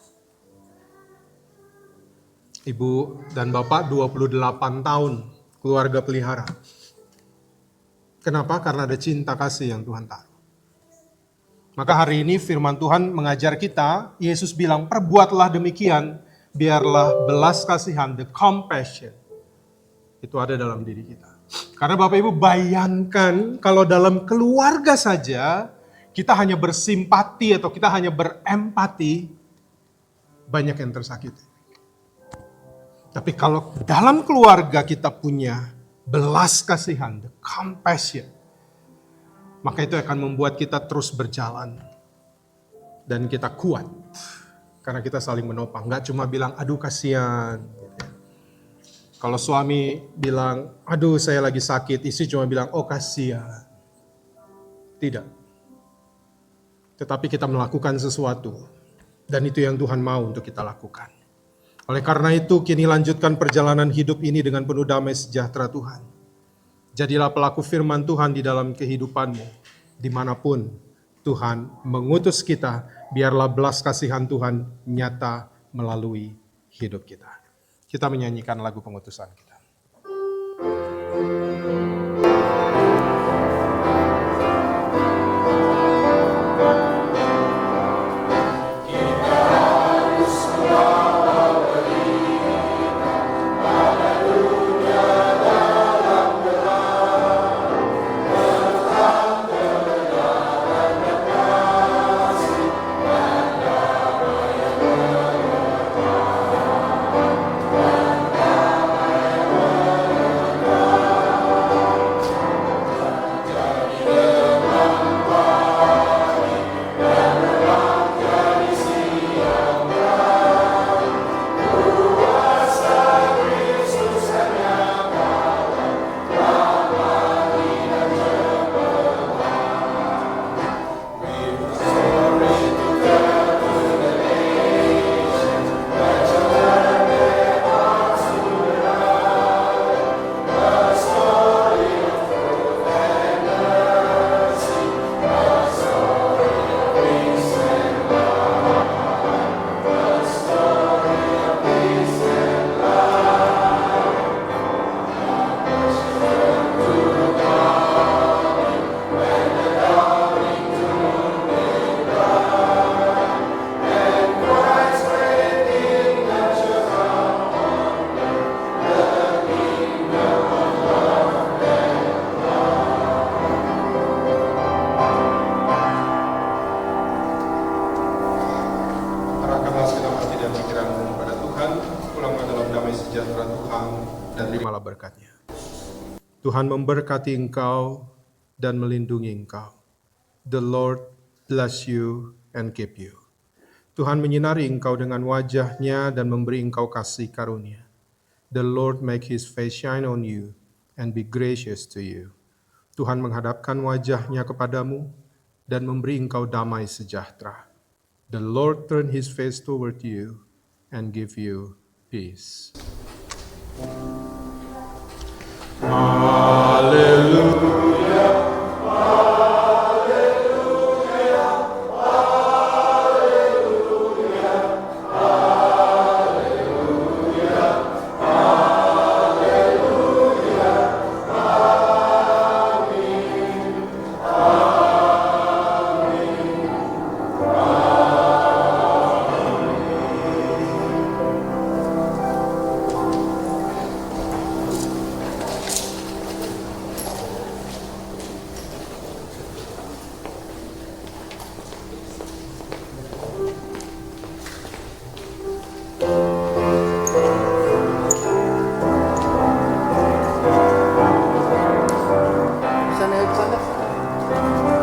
Speaker 4: Ibu dan Bapak 28 tahun keluarga pelihara. Kenapa? Karena ada cinta kasih yang Tuhan taruh. Maka hari ini firman Tuhan mengajar kita, Yesus bilang, perbuatlah demikian, biarlah belas kasihan, the compassion, itu ada dalam diri kita. Karena Bapak Ibu bayangkan kalau dalam keluarga saja, kita hanya bersimpati atau kita hanya berempati, banyak yang tersakiti. Tapi kalau dalam keluarga kita punya belas kasihan, the compassion, maka itu akan membuat kita terus berjalan. Dan kita kuat. Karena kita saling menopang. Gak cuma bilang, aduh kasihan. Kalau suami bilang, aduh saya lagi sakit. Istri cuma bilang, oh kasihan. Tidak. Tetapi kita melakukan sesuatu. Dan itu yang Tuhan mau untuk kita lakukan. Oleh karena itu, kini lanjutkan perjalanan hidup ini dengan penuh damai sejahtera Tuhan. Jadilah pelaku firman Tuhan di dalam kehidupanmu. Dimanapun Tuhan mengutus kita, biarlah belas kasihan Tuhan nyata melalui hidup kita. Kita menyanyikan lagu pengutusan kita. Tuhan memberkati engkau dan melindungi engkau. The Lord bless you and keep you. Tuhan menyinari engkau dengan wajah-Nya dan memberi engkau kasih karunia. The Lord make His face shine on you and be gracious to you. Tuhan menghadapkan wajah-Nya kepadamu dan memberi engkau damai sejahtera. The Lord turn His face toward you and give you peace. Hallelujah.
Speaker 5: Tuhan.